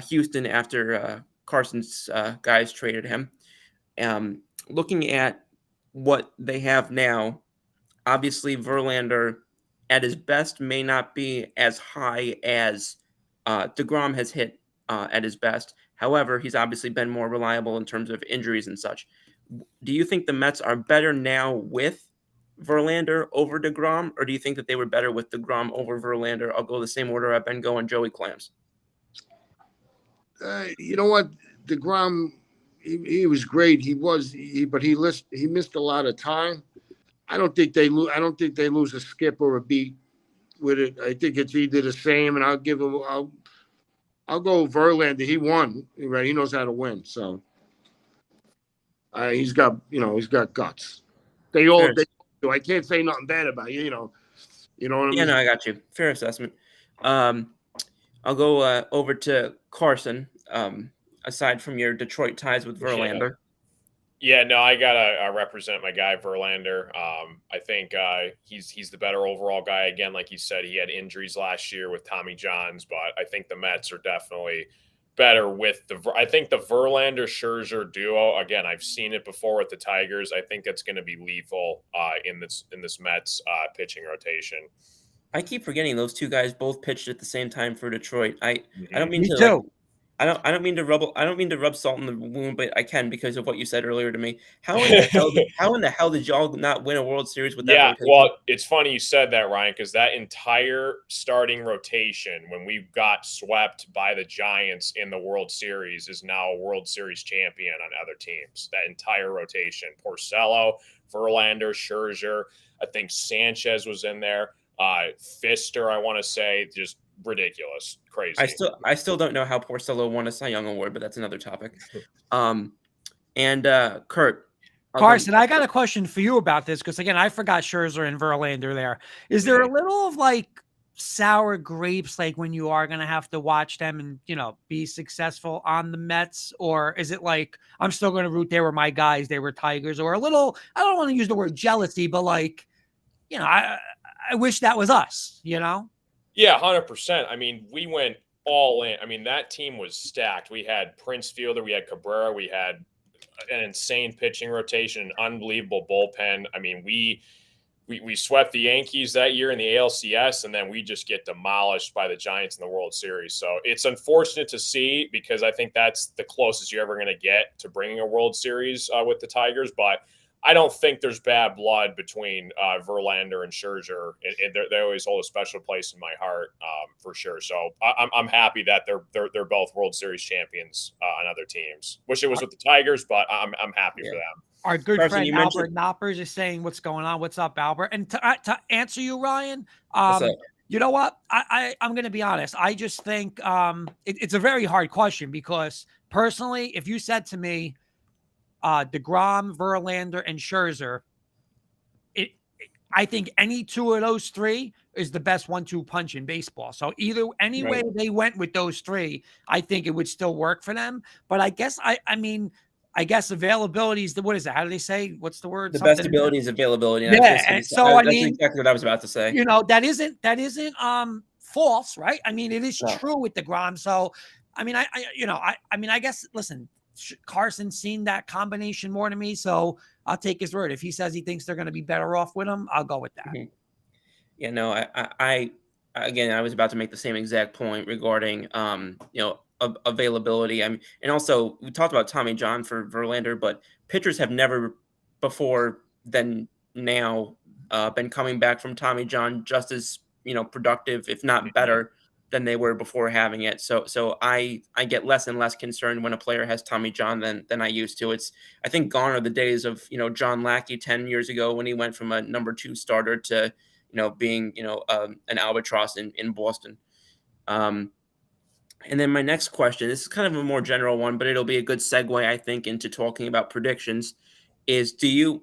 Houston after Carson's guys traded him. Looking at what they have now, obviously Verlander at his best may not be as high as deGrom has hit at his best. However, he's obviously been more reliable in terms of injuries and such. Do you think the Mets are better now with Verlander over deGrom, or do you think that they were better with deGrom over Verlander? I'll go the same order I've been going. Joey Clams. You know what, deGrom, he was great. But he missed a lot of time. I don't think they lose a skip or a beat with it. I think it's either the same, and I'll go Verlander. He won, right? He knows how to win, so. He's got guts. They all do. I can't say nothing bad about you. You know what I mean? Yeah, no, I got you. Fair assessment. I'll go over to Carson. Aside from your Detroit ties with Verlander. Yeah, no, I gotta represent my guy Verlander. I think he's the better overall guy. Again, like you said, he had injuries last year with Tommy Johns, but I think the Mets are definitely better with I think the Verlander Scherzer duo. Again, I've seen it before with the Tigers. I think that's going to be lethal in this Mets pitching rotation. I keep forgetting those two guys both pitched at the same time for Detroit. I don't mean Me to. too. I don't mean to rub salt in the wound, but I can because of what you said earlier to me. How in the hell did y'all not win a World Series with that? Yeah, rotation? well, it's funny you said that, Ryan, because that entire starting rotation when we got swept by the Giants in the World Series is now a World Series champion on other teams. That entire rotation: Porcello, Verlander, Scherzer. I think Sanchez was in there. Fister, I want to say, just ridiculous, crazy. I still don't know how Porcello won a Cy Young award, but that's another topic. Kurt, Carson, I got a question for you about this because again, I forgot Scherzer and Verlander there. Is there a little of like sour grapes, like when you are going to have to watch them and be successful on the Mets, or is it like I'm still going to root they were my guys, they were Tigers, or a little? I don't want to use the word jealousy, but like I wish that was us. Yeah, 100%. I mean, we went all in. I mean, that team was stacked. We had Prince Fielder, we had Cabrera, we had an insane pitching rotation, an unbelievable bullpen. I mean, we swept the Yankees that year in the ALCS, and then we just get demolished by the Giants in the World Series. So it's unfortunate to see because I think that's the closest you're ever going to get to bringing a World Series with the Tigers. But I don't think there's bad blood between Verlander and Scherzer. They always hold a special place in my heart for sure. So I'm happy that they're both World Series champions on other teams. Wish it was with the Tigers, but I'm happy for them. Our good Carson, friend you Albert mentioned Knoppers is saying, "What's going on? What's up, Albert?" And to answer you, Ryan, what's up? you know what? I'm going to be honest. I just think it's a very hard question because personally, if you said to me, DeGrom, Verlander, and Scherzer, I think any two of those three is the best 1-2 punch in baseball. So any way Right. they went with those three, I think it would still work for them. But I guess I guess availability is what is that? How do they say? What's the word? The best Something. ability is availability. And Yeah. And so I that's mean, exactly what I was about to say. that isn't false, right? I mean, it is No. true with DeGrom. So I mean, I guess listen, Carson's seen that combination more than me, so I'll take his word. If he says he thinks they're going to be better off with him, I'll go with that. Mhm. Yeah, no, I again, I was about to make the same exact point regarding, availability. I mean, and also we talked about Tommy John for Verlander, but pitchers have never before than now been coming back from Tommy John just as productive, if not better, than they were before having it. So I get less and less concerned when a player has Tommy John than I used to. I think gone are the days of John Lackey 10 years ago when he went from a number 2 starter to being an albatross in Boston. And then my next question, this is kind of a more general one, but it'll be a good segue, I think, into talking about predictions. Is do you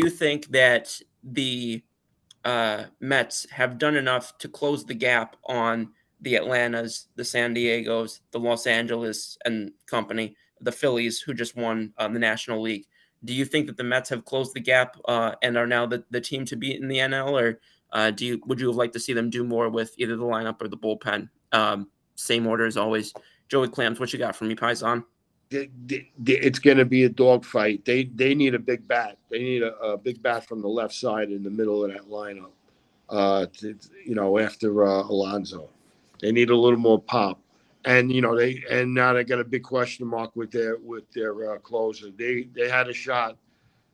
think that the Mets have done enough to close the gap on the Atlantas, the San Diegos, the Los Angeles and company, the Phillies, who just won the National League? Do you think that the Mets have closed the gap and are now the team to beat in the NL, or would you have liked to see them do more with either the lineup or the bullpen? Same order as always. Joey Clams, what you got for me, Paisan? It's going to be a dogfight. They need a big bat. They need a big bat from the left side in the middle of that lineup. After Alonso, they need a little more pop. And now they got a big question mark with their closer. They had a shot.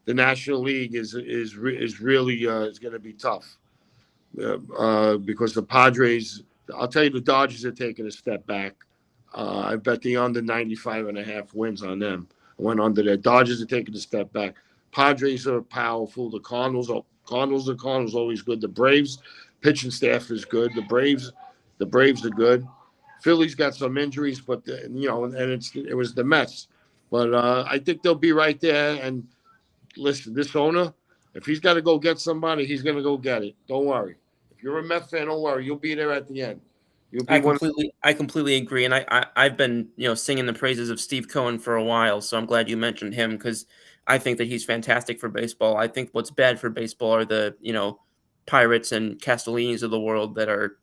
The National League is really is going to be tough because the Padres. I'll tell you, the Dodgers are taking a step back. I bet the under 95.5 wins on them. I went under there. Dodgers are taking a step back. Padres are powerful. The Cardinals are always good. The Braves pitching staff is good. The Braves are good. Philly's got some injuries, but it was the Mets. But I think they'll be right there. And listen, this owner, if he's got to go get somebody, he's going to go get it. Don't worry. If you're a Met fan, don't worry. You'll be there at the end. I completely agree, and I've been singing the praises of Steve Cohen for a while, so I'm glad you mentioned him because I think that he's fantastic for baseball. I think what's bad for baseball are the Pirates and Castellinis of the world that are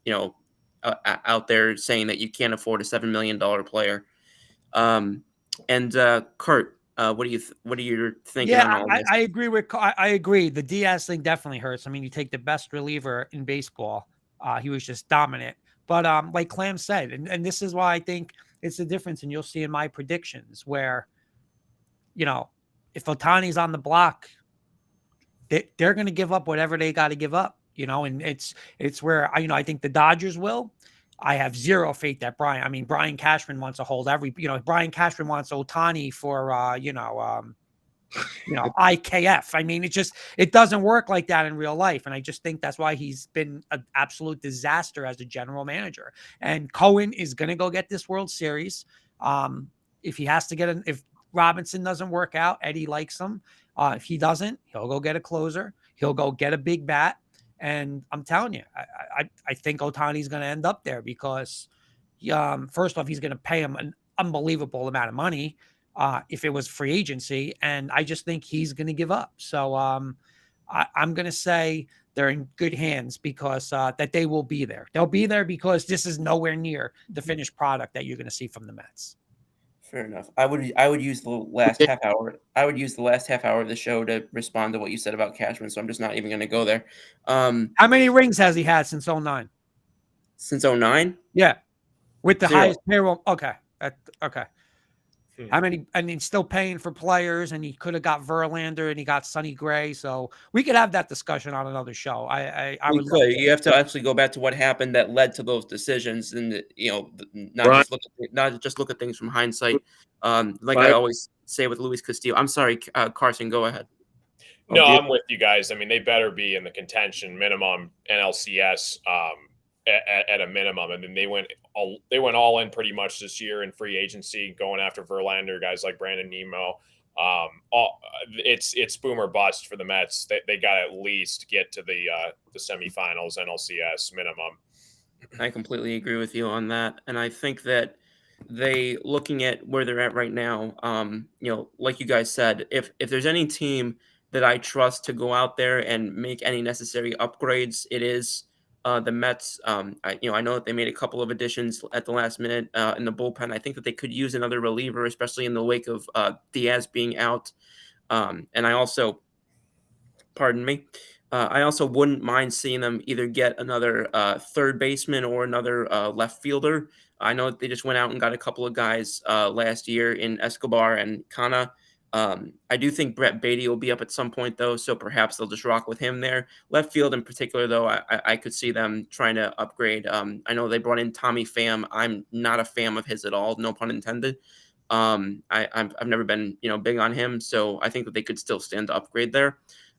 out there saying that you can't afford a $7 million player. Kurt, what are you thinking on all this? I agree I agree. The Diaz thing definitely hurts. I mean, you take the best reliever in baseball. He was just dominant. But like Clam said, and this is why I think it's the difference, and you'll see in my predictions where, if Ohtani's on the block, they're going to give up whatever they got to give up, and it's where I think the Dodgers will. I have zero faith that Brian Cashman wants to hold Brian Cashman wants Ohtani for, IKF. I mean, it doesn't work like that in real life. And I just think that's why he's been an absolute disaster as a general manager. And Cohen is going to go get this World Series. If he has to if Robinson doesn't work out, Eddie likes him. If he doesn't, he'll go get a closer. He'll go get a big bat. And I'm telling you, I think Ohtani's going to end up there because first off, he's going to pay him an unbelievable amount of money. If it was free agency, and I just think he's going to give up. So I'm going to say they're in good hands because that they will be there. They'll be there because this is nowhere near the finished product that you're going to see from the Mets. Fair enough. I would use the last half hour. I would use the last half hour of the show to respond to what you said about Cashman. So I'm just not even going to go there. How many rings has he had since 2009? Since 2009? Yeah, with the 0. highest payroll. Okay, okay. How many? And he's still paying for players, and he could have got Verlander, and he got Sonny Gray. So we could have that discussion on another show. I We would love could. to. You have to actually go back to what happened that led to those decisions, and not Right. just look at things from hindsight. Like I Right. always say with Luis Castillo. I'm sorry, Carson. Go ahead. No, Okay. I'm with you guys. I mean, they better be in the contention minimum NLCS at a minimum. I mean, they went all in pretty much this year in free agency, going after Verlander, guys like Brandon Nemo. It's boom or bust for the Mets. They got to at least get to the semifinals NLCS minimum. I completely agree with you on that, and I think that they, looking at where they're at right now, like you guys said, if there's any team that I trust to go out there and make any necessary upgrades, it is the Mets. I know that they made a couple of additions at the last minute in the bullpen. I think that they could use another reliever, especially in the wake of Diaz being out, and I also. Pardon me. I also wouldn't mind seeing them either get another third baseman or another left fielder. I know that they just went out and got a couple of guys last year in Escobar and Kana. I do think Brett Beatty will be up at some point, though, so perhaps they'll just rock with him there. Left field in particular, though, I could see them trying to upgrade. I know they brought in Tommy Pham. I'm not a fan of his at all, no pun intended. I've never been big on him, so I think that they could still stand to upgrade there.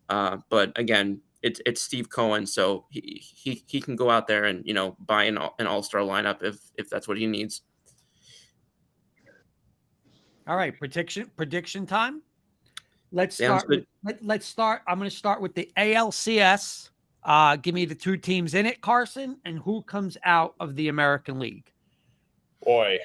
But again, it's Steve Cohen, so he can go out there and buy an all-star lineup if that's what he needs. All right, prediction time. Let's Sounds start. Let's start. I'm going to start with the ALCS. Give me the two teams in it, Carson, and who comes out of the American League. Boy,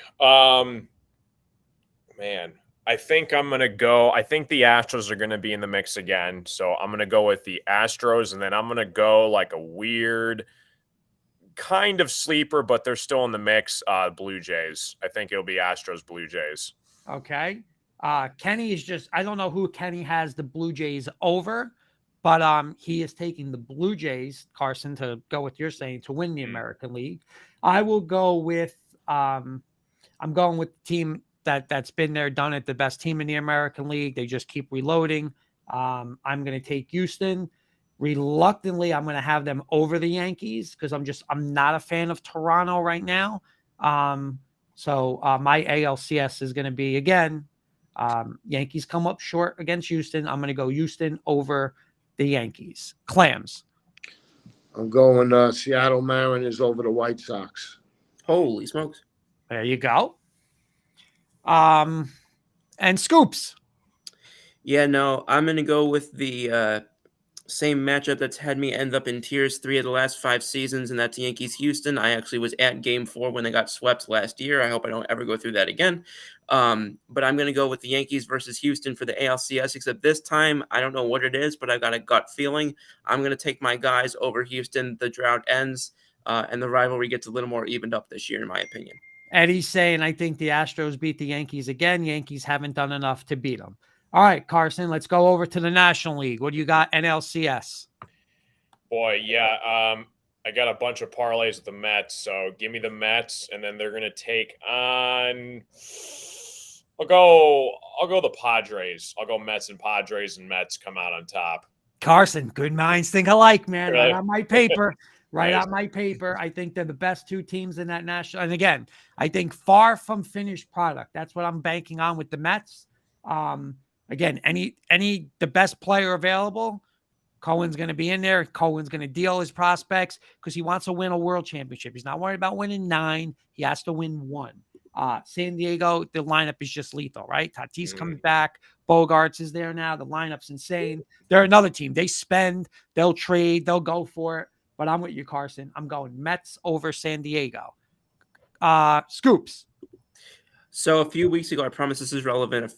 man. I think the Astros are going to be in the mix again. So I'm going to go with the Astros, and then I'm going to go like a weird kind of sleeper, but they're still in the mix. Blue Jays. I think it'll be Astros, Blue Jays. Okay. Kenny is just, I don't know who Kenny has the Blue Jays over, but he is taking the Blue Jays, Carson, to go with your saying, to win the American League. I will go with, I'm going with the team that's been there, done it, the best team in the American League. They just keep reloading. I'm going to take Houston. Reluctantly, I'm going to have them over the Yankees because I'm not a fan of Toronto right now. So my ALCS is going to be, again, Yankees come up short against Houston. I'm going to go Houston over the Yankees. Clams. I'm going Seattle Mariners over the White Sox. Holy smokes. There you go. And Scoops. Yeah, no, I'm going to go with the same matchup that's had me end up in tiers 3 of the last 5 seasons, and that's Yankees-Houston. I actually was at Game 4 when they got swept last year. I hope I don't ever go through that again. But I'm going to go with the Yankees versus Houston for the ALCS, except this time, I don't know what it is, but I got a gut feeling. I'm going to take my guys over Houston. The drought ends, and the rivalry gets a little more evened up this year, in my opinion. Eddie's saying, I think the Astros beat the Yankees again. Yankees haven't done enough to beat them. All right, Carson, let's go over to the National League. What do you got, NLCS? Boy, yeah. I got a bunch of parlays with the Mets, so give me the Mets, and then they're going to take on I'll go the Padres. I'll go Mets and Padres, and Mets come out on top. Carson, good minds think alike, man. Really? Right on my paper. Right Nice. on my paper. I think they're the best two teams in that national. And again, I think far from finished product. That's what I'm banking on with the Mets. Again, the best player available, Cohen's going to be in there. Cohen's going to deal his prospects because he wants to win a world championship. He's not worried about winning 9. He has to win 1. San Diego, the lineup is just lethal, right? Tatis comes back. Bogarts is there now. The lineup's insane. They're another team. They spend, they'll trade, they'll go for it. But I'm with you, Carson. I'm going Mets over San Diego. Scoops. So a few weeks ago, I promise this is relevant.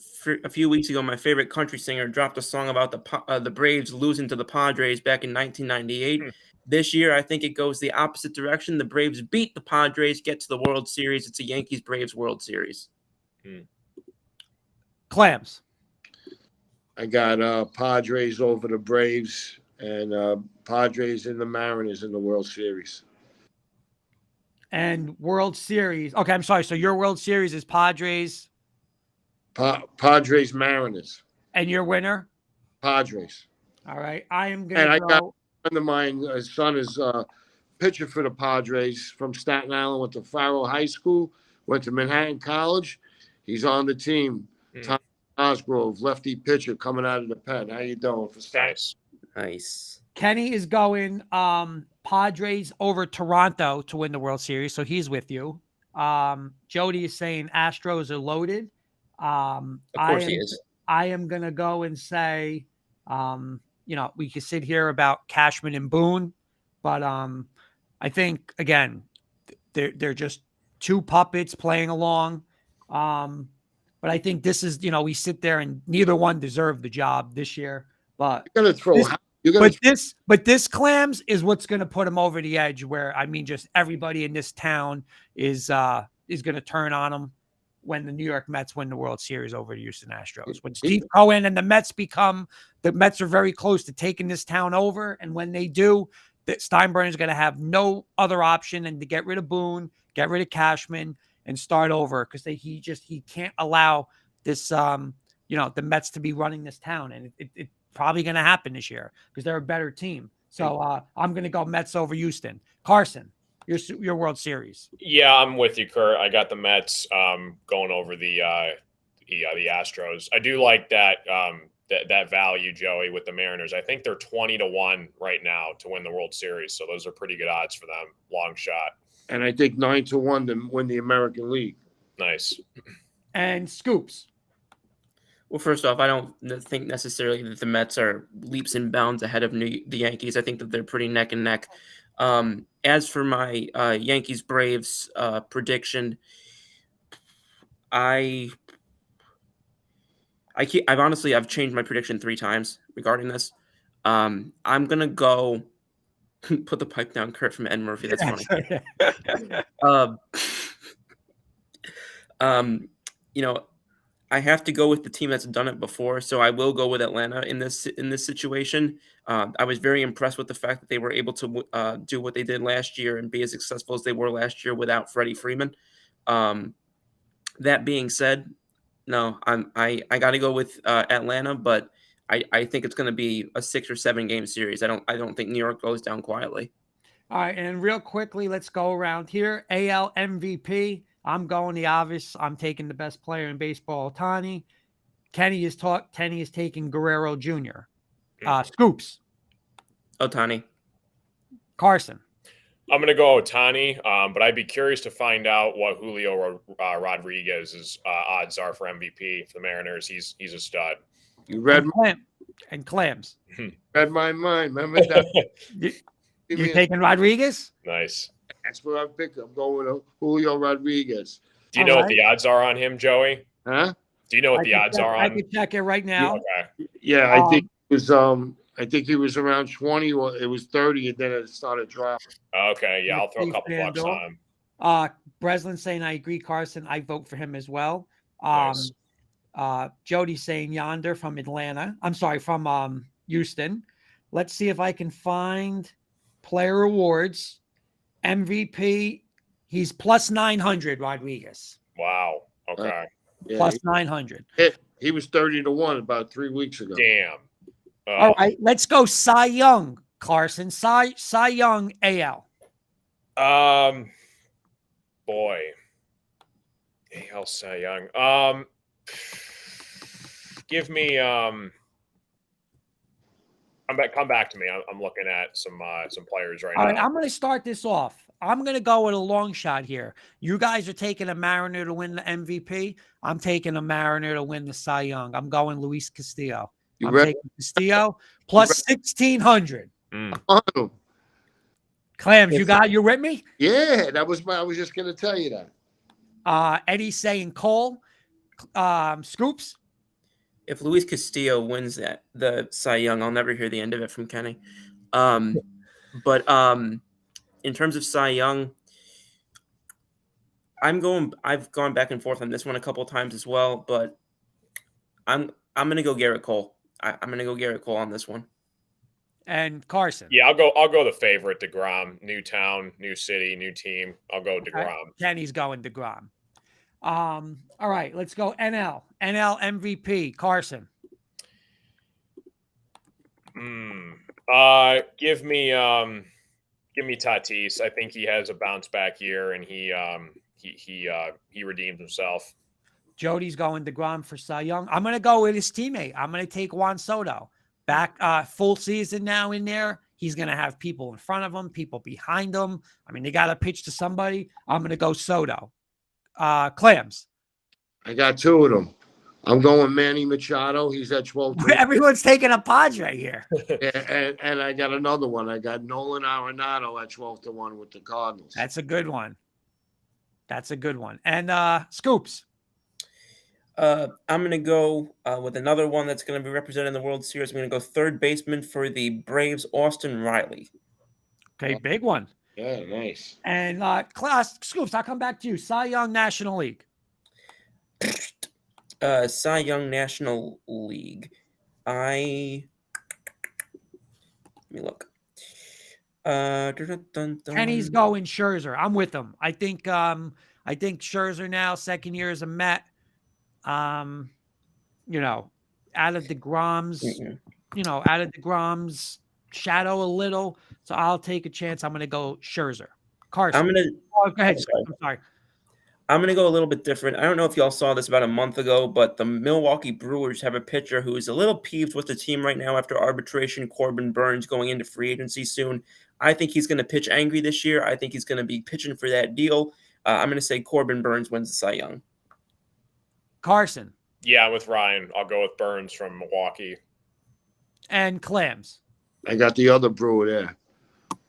A few weeks ago, my favorite country singer dropped a song about the Braves losing to the Padres back in 1998. This year, I think it goes the opposite direction. The Braves beat the Padres, get to the World Series. It's a Yankees-Braves World Series. Clams. I got Padres over the Braves and Padres and the Mariners in the World Series. And World Series. Okay, I'm sorry. So your World Series is Padres. Padres Mariners. And your winner? Padres. All right. I am And going I to got go. a friend of mine, his son is pitcher for the Padres from Staten Island, went to Faro High School, went to Manhattan College. He's on the team. Tom Osgrove, lefty pitcher coming out of the pen. How you doing for Staten? Nice. Kenny is going Padres over Toronto to win the World Series, so he's with you. Jody is saying Astros are loaded. Of course he is. I am going to go and say, we could sit here about Cashman and Boone, but I think, again, they're just two puppets playing along. But I think this is, we sit there and neither one deserved the job this year. But You're gonna throw. this Clams is what's going to put them over the edge. Where just everybody in this town is going to turn on them when the New York Mets win the World Series over the Houston Astros. When Steve Cohen and the Mets are very close to taking this town over, and when they do, that Steinbrenner is going to have no other option than to get rid of Boone, get rid of Cashman, and start over because he can't allow this the Mets to be running this town, and it's probably going to happen this year because they're a better team. So I'm going to go Mets over Houston. Carson, your World Series. Yeah, I'm with you, Kurt. I got the Mets going over the Astros. I do like that that value, Joey, with the Mariners. I think they're 20-1 right now to win the World Series, so those are pretty good odds for them. Long shot. And I think 9-1 to win the American League. Nice. And Scoops. Well, first off, I don't think necessarily that the Mets are leaps and bounds ahead of the Yankees. I think that they're pretty neck and neck. As for my Yankees Braves prediction, I've changed my prediction 3 times regarding this. I'm gonna go put the pipe down, Kurt from Ed Murphy. That's funny. I have to go with the team that's done it before, so I will go with Atlanta in this situation. I was very impressed with the fact that they were able to do what they did last year and be as successful as they were last year without Freddie Freeman. That being said, no, I got to go with Atlanta, but I think it's going to be a 6 or 7 game series. I don't think New York goes down quietly. All right, and real quickly, let's go around here. AL MVP. I'm going the obvious. I'm taking the best player in baseball, Ohtani. Kenny is taking Guerrero Jr. Scoops. Ohtani. Carson. I'm going to go Ohtani, but I'd be curious to find out what Julio Rodriguez's odds are for MVP for the Mariners. He's a stud. You read and Clams. Read my mind. Remember that? You're taking Rodriguez? Nice. That's what I picked. I'm going with Julio Rodriguez. Do you know what the odds are on him, Joey? Huh? Do you know what the odds are on? I can check it right now. Okay. Yeah, I think he was around 20. Or it was 30, and then it started dropping. Okay, yeah, I'll throw a couple bucks on him. Breslin saying I agree, Carson. I vote for him as well. Nice. Jody saying Yonder from Atlanta. I'm sorry, from Houston. Let's see if I can find player awards. MVP, he's plus 900, Rodriguez. Wow. Okay. Plus 900. He was 30-1 about 3 weeks ago. Damn. All right, let's go Cy Young, Carson. Cy Young, AL. Boy. AL Cy Young. Give me come back to me. I'm looking at some players right now. All right, I'm going to start this off. I'm going to go with a long shot here. You guys are taking a Mariner to win the MVP. I'm taking a Mariner to win the Cy Young. I'm going Luis Castillo. I'm taking Castillo plus 1,600. Clams, you with me? Yeah, I was just going to tell you that. Eddie's saying Cole. Scoops. If Luis Castillo wins the Cy Young, I'll never hear the end of it from Kenny. But in terms of Cy Young, I've gone back and forth on this one a couple of times as well, but I'm gonna go Garrett Cole. I'm gonna go Garrett Cole on this one. And Carson. Yeah, I'll go the favorite, DeGrom. New town, new city, new team. I'll go DeGrom. Kenny's going DeGrom. All right, let's go NL MVP Carson. Give me Tatis. I think he has a bounce back year, and he redeemed himself. Jody's going DeGrom for Cy Young. I'm going to go with his teammate. I'm going to take Juan Soto. Back full season now in there. He's going to have people in front of him, people behind him. I mean, they got to pitch to somebody. I'm going to go Soto. Clams. I got two of them. I'm going Manny Machado. He's at 12. Everyone's taking a Padre here. and I got another one. I got Nolan Arenado at 12-1 with the Cardinals. That's a good one. And Scoops. I'm going to go with another one that's going to be represented in the World Series. I'm going to go third baseman for the Braves, Austin Riley. Okay, big one. Yeah, nice. And Scoops, I'll come back to you. Cy Young National League. Cy Young National League. Let me look. Kenny's going Scherzer. I'm with him. I think Scherzer now, second year as a Met. Out of DeGrom's shadow a little. So I'll take a chance. I'm going to go Scherzer. Carson. Go ahead. I'm sorry. I'm going to go a little bit different. I don't know if y'all saw this about a month ago, but the Milwaukee Brewers have a pitcher who is a little peeved with the team right now after arbitration. Corbin Burns going into free agency soon. I think he's going to pitch angry this year. I think he's going to be pitching for that deal. I'm going to say Corbin Burns wins the Cy Young. Carson. Yeah, I'm with Ryan. I'll go with Burns from Milwaukee. And Clams. I got the other Brewer there.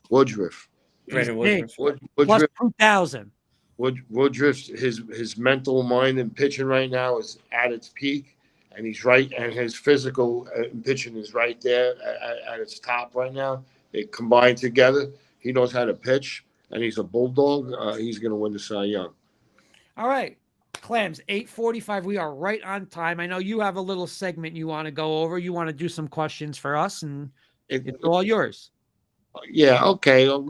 Woodruff. Plus Woodruff. 2,000. Woodruff's his mental mind and pitching right now is at its peak, and he's right, and his physical pitching is right there at its top right now. They combine together. He knows how to pitch, and he's a bulldog. He's going to win the Cy Young. All right. Clams, 8:45. We are right on time. I know you have a little segment you want to go over. You want to do some questions for us, and it's all yours. Yeah, okay. I'll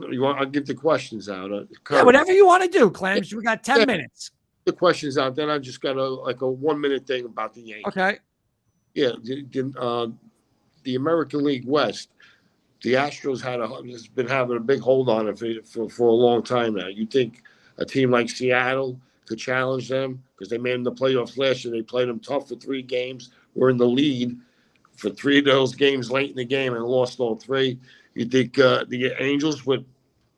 get the questions out. Whatever you want to do, Clams. We got 10 minutes. The questions out. Then I just got a 1 minute thing about the Yankees. Okay. Yeah, the American League West. The Astros has been having a big hold on it for a long time now. You think a team like Seattle could challenge them because they made them the playoffs last year? They played them tough for 3 games. We're in the lead for 3 of those games late in the game and lost all 3. You think the Angels, with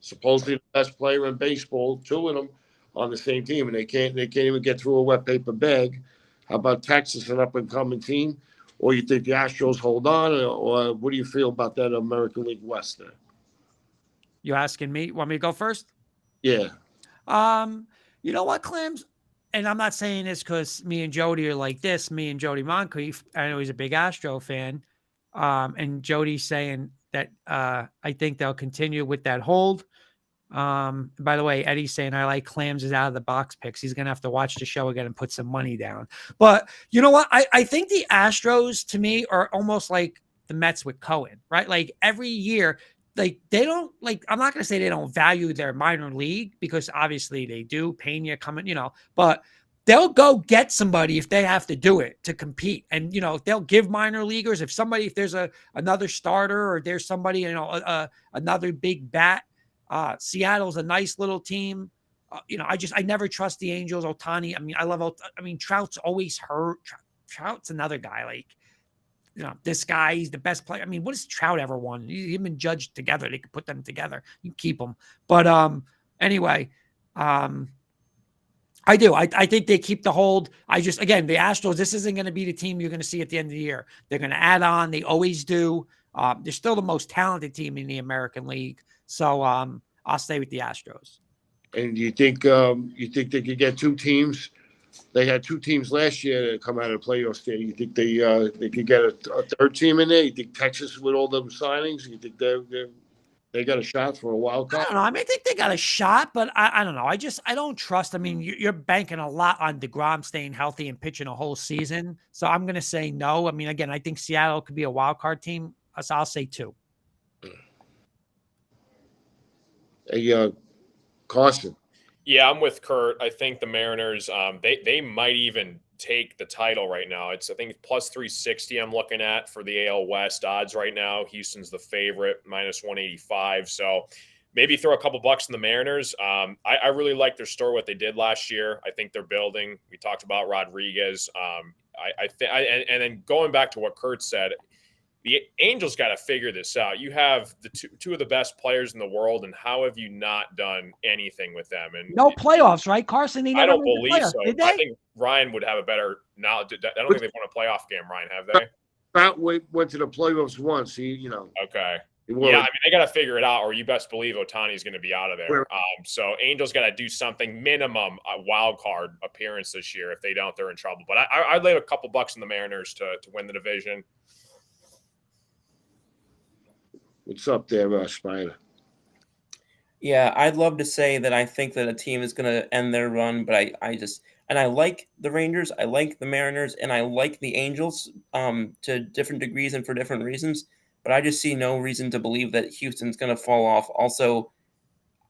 supposedly the best player in baseball, 2 of them on the same team, and they can't even get through a wet paper bag? How about Texas, an up and coming team? Or you think the Astros hold on, or what do you feel about that American League West there? You asking me? Want me to go first? Yeah. You know what, Clams? And I'm not saying this because me and Jody are like this. Me and Jody Moncrief, I know he's a big Astro fan. And Jody's saying that I think they'll continue with that hold. By the way, Eddie's saying I like Clams is out of the box picks. He's going to have to watch the show again and put some money down. But you know what? I think the Astros, to me, are almost like the Mets with Cohen, right? Like every year, like they don't I'm not going to say they don't value their minor league, because obviously they do. Pena coming, but they'll go get somebody if they have to do it to compete. And, they'll give minor leaguers if there's another starter, or there's somebody, another big bat. Seattle's a nice little team. I never trust the Angels. Ohtani. Trout's always hurt. Trout's another guy. This guy, he's the best player. What has Trout ever won? Him and Judge together, they could put them together. You keep them. But anyway, I do. I think they keep the hold. Again, the Astros, this isn't going to be the team you're going to see at the end of the year. They're going to add on. They always do. They're still the most talented team in the American League. So I'll stay with the Astros. And you think they could get 2 teams? They had 2 teams last year that come out of the playoff stage. You think they could get a 3rd team in there? You think Texas, with all them signings, you think they got a shot for a wild card? I don't know. I think they got a shot, but I don't know. I don't trust. You're banking a lot on DeGrom staying healthy and pitching a whole season. So I'm going to say no. Again, I think Seattle could be a wild card team. So I'll say 2. Hey, Carson. Yeah, I'm with Kurt. I think the Mariners, they might even take the title right now. I think plus 360 I'm looking at for the AL West odds right now. Houston's the favorite, minus 185. So maybe throw a couple bucks in the Mariners. I really like their story, what they did last year. I think they're building. We talked about Rodriguez. And then going back to what Kurt said, the Angels got to figure this out. You have the two of the best players in the world, and how have you not done anything with them? And No playoffs, right, Carson? They I never don't made the believe playoffs, so. did I they? think Ryan would have a better knowledge. I don't think they've won a playoff game, Ryan, have they? Trout went to the playoffs once. Okay. He Yeah, I mean, they got to figure it out, or you best believe Ohtani's going to be out of there. So Angels got to do something, minimum a wild card appearance this year. If they don't, they're in trouble. But I'd lay a couple bucks in the Mariners to win the division. What's up there, Spider? Yeah, I'd love to say that I think that a team is going to end their run, but I like the Rangers, I like the Mariners, and I like the Angels to different degrees and for different reasons. But I just see no reason to believe that Houston's going to fall off. Also,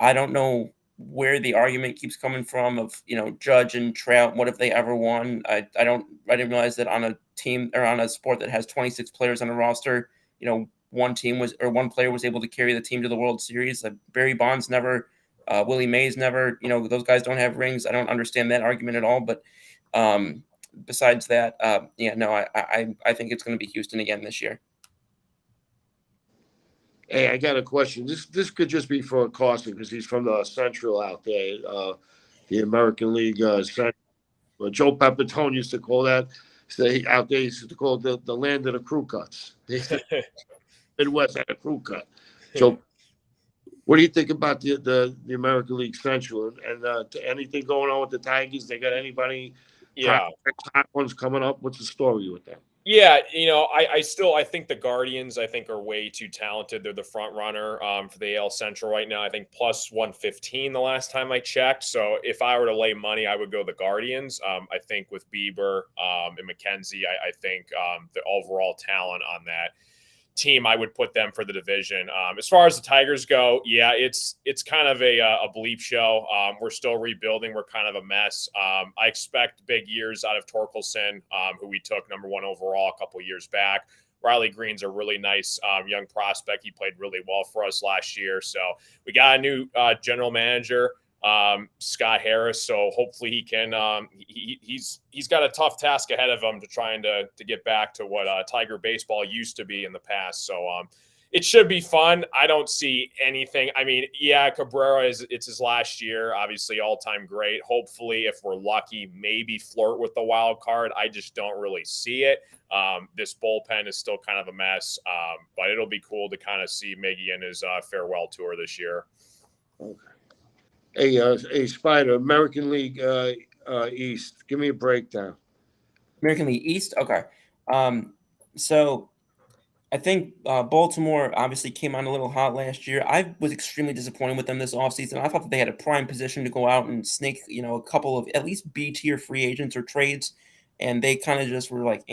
I don't know where the argument keeps coming from of, Judge and Trout. What if they ever won? I didn't realize that on a team or on a sport that has 26 players on a roster, one player was able to carry the team to the World Series. Barry Bonds never, Willie Mays never. Those guys don't have rings. I don't understand that argument at all. But besides that, I think it's going to be Houston again this year. Hey, I got a question. This could just be for Carson because he's from the Central out there, the American League Central. Joe Pepitone used to call that. Out there, he used to call it the land of the crew cuts. Midwest had a crew cut. So, what do you think about the American League Central and anything going on with the Tigers? They got anybody? Yeah, hot ones coming up. What's the story with them? Yeah, I think the Guardians, are way too talented. They're the front runner for the AL Central right now. I think plus 115 the last time I checked. So if I were to lay money, I would go the Guardians. I think with Bieber and McKenzie, I think the overall talent on that team, I would put them for the division. As far as the Tigers go, yeah, it's kind of a bleep show. We're still rebuilding. We're kind of a mess. I expect big years out of Torkelson, who we took number 1 overall a couple years back. Riley Green's a really nice young prospect. He played really well for us last year. So we got a new general manager, Scott Harris. So hopefully he can. He's got a tough task ahead of him to trying to get back to what Tiger baseball used to be in the past. So it should be fun. I don't see anything. I mean, yeah, Cabrera it's his last year. Obviously, all-time great. Hopefully, if we're lucky, maybe flirt with the wild card. I just don't really see it. This bullpen is still kind of a mess, but it'll be cool to kind of see Miggy in his farewell tour this year. Okay. Hey, Spider, American League East. Give me a breakdown. American League East? Okay. So I think Baltimore obviously came on a little hot last year. I was extremely disappointed with them this offseason. I thought that they had a prime position to go out and snake, a couple of at least B-tier free agents or trades, and they kind of just were like,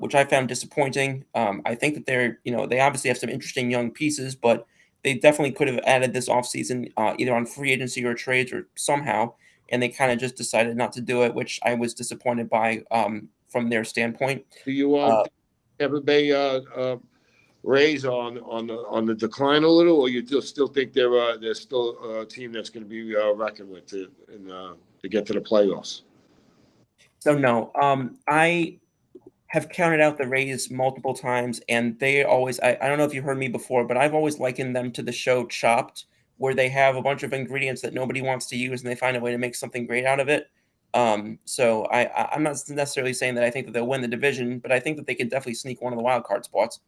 which I found disappointing. I think that they obviously have some interesting young pieces, but they definitely could have added this offseason either on free agency or trades or somehow, and they kind of just decided not to do it, which I was disappointed by from their standpoint. Do you Tampa Bay Rays on the decline a little, or you still think they're still a team that's going to be reckoned with to get to the playoffs? So no, I have counted out the Rays multiple times, and they always, I don't know if you heard me before, but I've always likened them to the show Chopped, where they have a bunch of ingredients that nobody wants to use and they find a way to make something great out of it. So I'm not necessarily saying that I think that they'll win the division, but I think that they could definitely sneak one of the wild card spots.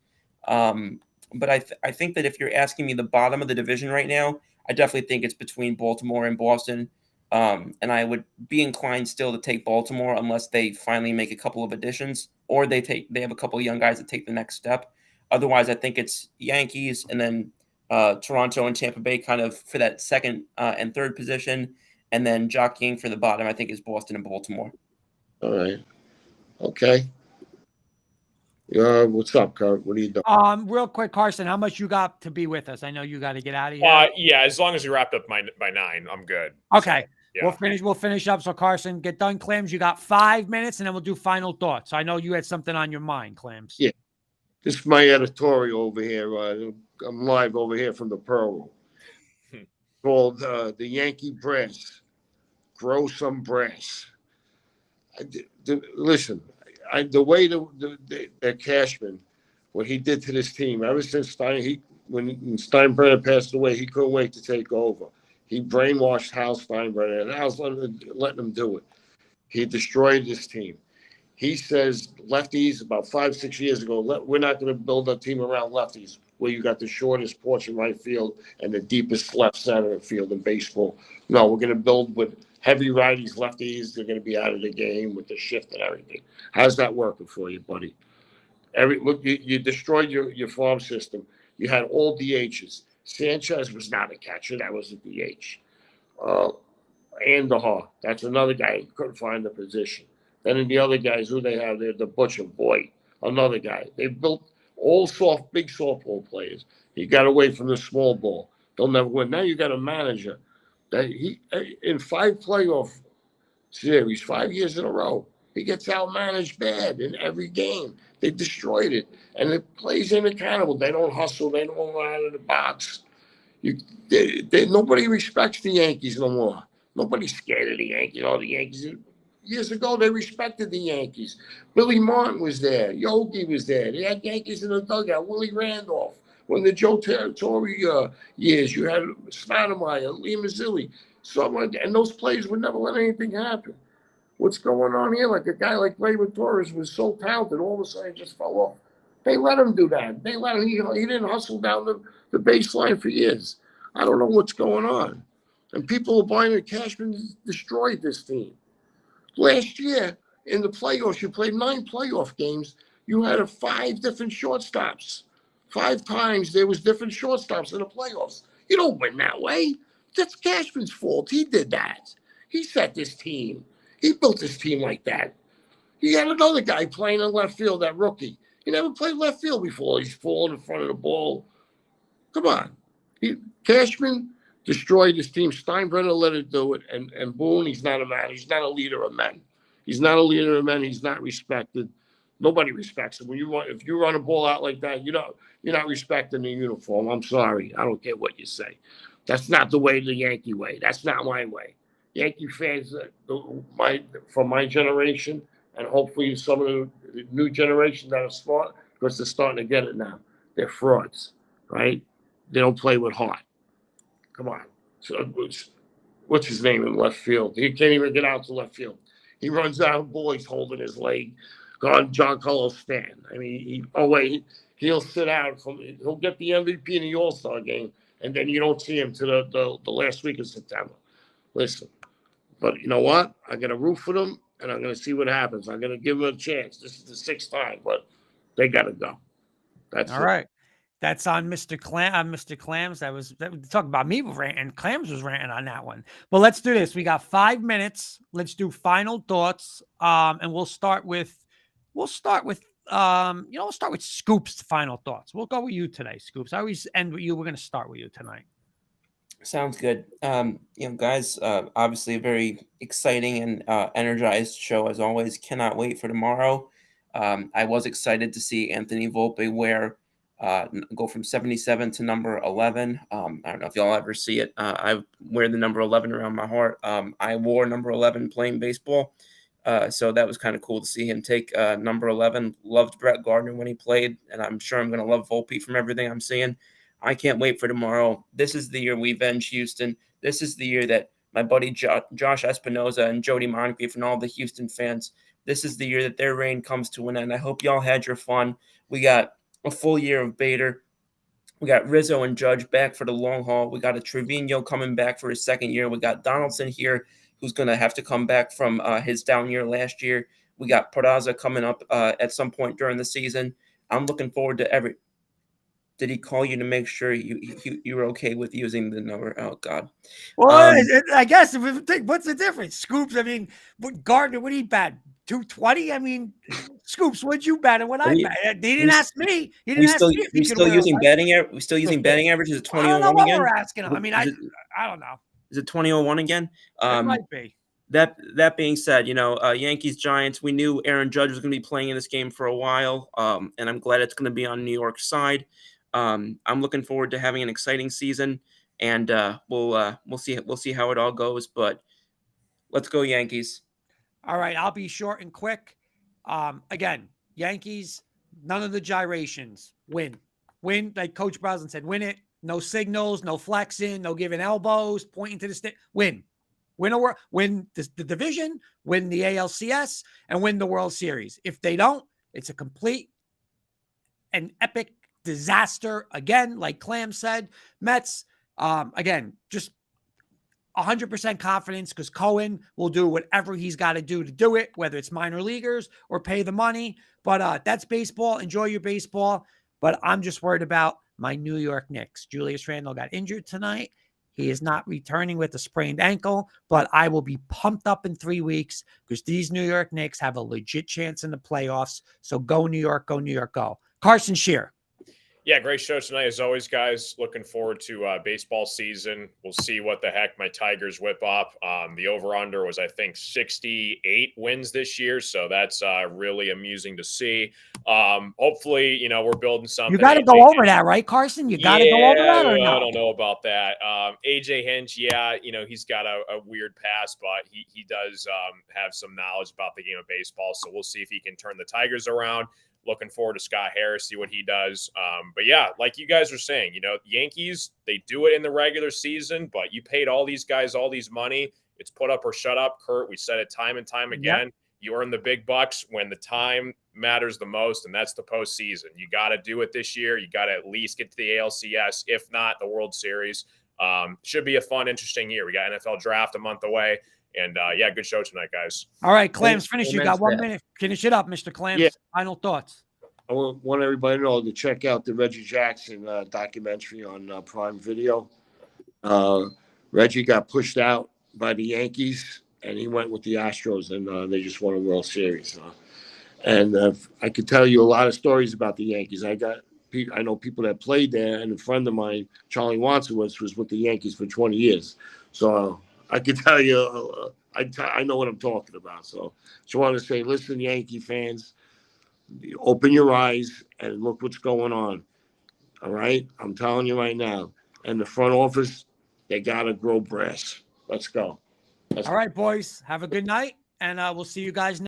But I think that if you're asking me the bottom of the division right now, I definitely think it's between Baltimore and Boston. And I would be inclined still to take Baltimore unless they finally make a couple of additions or they have a couple of young guys that take the next step. Otherwise, I think it's Yankees and then Toronto and Tampa Bay kind of for that second and third position. And then jockeying for the bottom, I think, is Boston and Baltimore. All right. Okay. What's up, Kurt? What are you doing? Real quick, Carson, how much you got to be with us? I know you got to get out of here. Yeah, as long as we wrapped up by 9, I'm good. Okay. So, yeah. We'll finish up. So Carson, get done. Clams, you got 5 minutes, and then we'll do final thoughts. I know you had something on your mind, Clams. Yeah. This is my editorial over here. I'm live over here from the Pearl Room. Called the Yankee Brass. Grow some brass. Listen, the way that Cashman, what he did to this team, ever since when Steinbrenner passed away, he couldn't wait to take over. He brainwashed Hal Steinbrenner, and Hal's letting him do it. He destroyed this team. He says lefties about 5-6 years ago, we're not going to build a team around lefties where you got the shortest porch in right field and the deepest left center field in baseball. No, we're going to build with heavy righties, lefties. They're going to be out of the game with the shift and everything. How's that working for you, buddy? Look, you destroyed your farm system. You had all DHs. Sanchez was not a catcher. That was a DH. Andahar, that's another guy who couldn't find the position. Then in the other guys, who they have there, the Butcher Boy, another guy. They built all big softball players. He got away from the small ball. They'll never win. Now you got a manager that in 5 playoff series, 5 years in a row, he gets outmanaged bad in every game. They destroyed it, and the players ain't accountable. They don't hustle. They don't run out of the box. Nobody respects the Yankees no more. Nobody's scared of the Yankees. All the Yankees. Years ago, they respected the Yankees. Billy Martin was there. Yogi was there. They had Yankees in the dugout. Willie Randolph. When the Joe Torre years, you had Stoudemire, Lee Mazzilli. And those players would never let anything happen. What's going on here? Like a guy like Gleyber Torres was so talented, all of a sudden just fell off. They let him do that. They let him. He didn't hustle down the baseline for years. I don't know what's going on. And people are buying it. Cashman destroyed this team. Last year, in the playoffs, you played 9 playoff games. You had 5 different shortstops. 5 times there was different shortstops in the playoffs. You don't win that way. That's Cashman's fault. He did that. He set this team. He built this team like that. He had another guy playing in left field, that rookie. He never played left field before. He's falling in front of the ball. Come on. Cashman destroyed his team. Steinbrenner let it do it. And Boone, he's not a man. He's not a leader of men. He's not a leader of men. He's not respected. Nobody respects him. If you run a ball out like that, you're not respecting the uniform. I'm sorry. I don't care what you say. That's not the way, the Yankee way. That's not my way. Yankee fans, from my generation, and hopefully some of the new generation that are smart, because they're starting to get it now. They're frauds, right? They don't play with heart. Come on. So what's his name in left field? He can't even get out to left field. He runs out, boys holding his leg. John Carlos stand. I mean, he'll sit out. He'll get the MVP in the All-Star game, and then you don't see him to the last week of September. Listen, but you know what? I'm going to root for them, and I'm going to see what happens. I'm going to give them a chance. This is the 6th time, but they got to go. That's all right. That's on Mr. Clams. That talk about me ranting. Clams was ranting on that one. But let's do this. We got 5 minutes. Let's do final thoughts. And we'll start with Scoop's final thoughts. We'll go with you today, Scoops. I always end with you. We're going to start with you tonight. Sounds good. Guys, obviously a very exciting and energized show as always. Cannot wait for tomorrow. I was excited to see Anthony Volpe go from 77 to number 11. I don't know if y'all ever see it. I wear the number 11 around my heart. I wore number 11 playing baseball. So that was kind of cool to see him take number 11. Loved Brett Gardner when he played, and I'm sure I'm going to love Volpe from everything I'm seeing. I can't wait for tomorrow. This is the year we avenge Houston. This is the year that my buddy Josh Espinoza and Jody Moncrief and all the Houston fans, this is the year that their reign comes to an end. I hope y'all had your fun. We got a full year of Bader. We got Rizzo and Judge back for the long haul. We got a Trevino coming back for his 2nd year. We got Donaldson here, who's going to have to come back from his down year last year. We got Peraza coming up at some point during the season. I'm looking forward to Did he call you to make sure you were okay with using the number? Oh, God. Well, I guess if we think, what's the difference? Scoops, I mean, Gardner, what did he bat? 220. I mean, Scoops, what'd you bet and what I We- bet? They didn't ask me. He We didn't ask still me if he we could still wear using a betting we still using betting averages at I don't know 2001 what again. we're asking him. I mean, I don't know. Is it 2001 again? It might be. That being said, Yankees Giants. We knew Aaron Judge was going to be playing in this game for a while, and I'm glad it's going to be on New York's side. I'm looking forward to having an exciting season, and we'll see how it all goes. But let's go Yankees. All right, I'll be short and quick. Again, Yankees, none of the gyrations. Win. Like Coach Breslin said, win it. No signals, no flexing, no giving elbows, pointing to the stick. Win the division, win the ALCS, and win the World Series. If they don't, it's a complete and epic disaster. Again, like Clam said, Mets, again, just 100% confidence because Cohen will do whatever he's got to do it, whether it's minor leaguers or pay the money. But that's baseball. Enjoy your baseball. But I'm just worried about my New York Knicks. Julius Randle got injured tonight. He is not returning with a sprained ankle, but I will be pumped up in 3 weeks because these New York Knicks have a legit chance in the playoffs. So go New York, go New York, go. Carson Shear. Yeah, great show tonight as always, guys. Looking forward to baseball season. We'll see what the heck my Tigers whip up. The over-under was, I think, 68 wins this year, so that's really amusing to see. Hopefully, we're building something. You got to go over that, right, Carson? You got to go over that or no? I don't know about that. AJ Hinch, he's got a weird past, but he does have some knowledge about the game of baseball, so we'll see if he can turn the Tigers around. Looking forward to Scott Harris, see what he does. But yeah, like you guys were saying, Yankees, they do it in the regular season, but you paid all these guys all these money. It's put up or shut up, Kurt. We said it time and time again. Yep. You earn the big bucks when the time matters the most, and that's the postseason. You got to do it this year. You got to at least get to the ALCS, if not the World Series. Should be a fun, interesting year. We got NFL draft a month away. And good show tonight, guys. All right, Clams, finish. You got 1 minute. Finish it up, Mr. Clams. Yeah. Final thoughts. I want everybody to know to check out the Reggie Jackson documentary on Prime Video. Reggie got pushed out by the Yankees, and he went with the Astros, and they just won a World Series. And I could tell you a lot of stories about the Yankees. I know people that played there, and a friend of mine, Charlie Wansowitz, was with the Yankees for 20 years. So I could tell you, I know what I'm talking about. So just want to say, listen, Yankee fans, open your eyes and look what's going on. All right? I'm telling you right now. And the front office, they got to grow brass. Let's go. All right, boys. Have a good night, and we'll see you guys next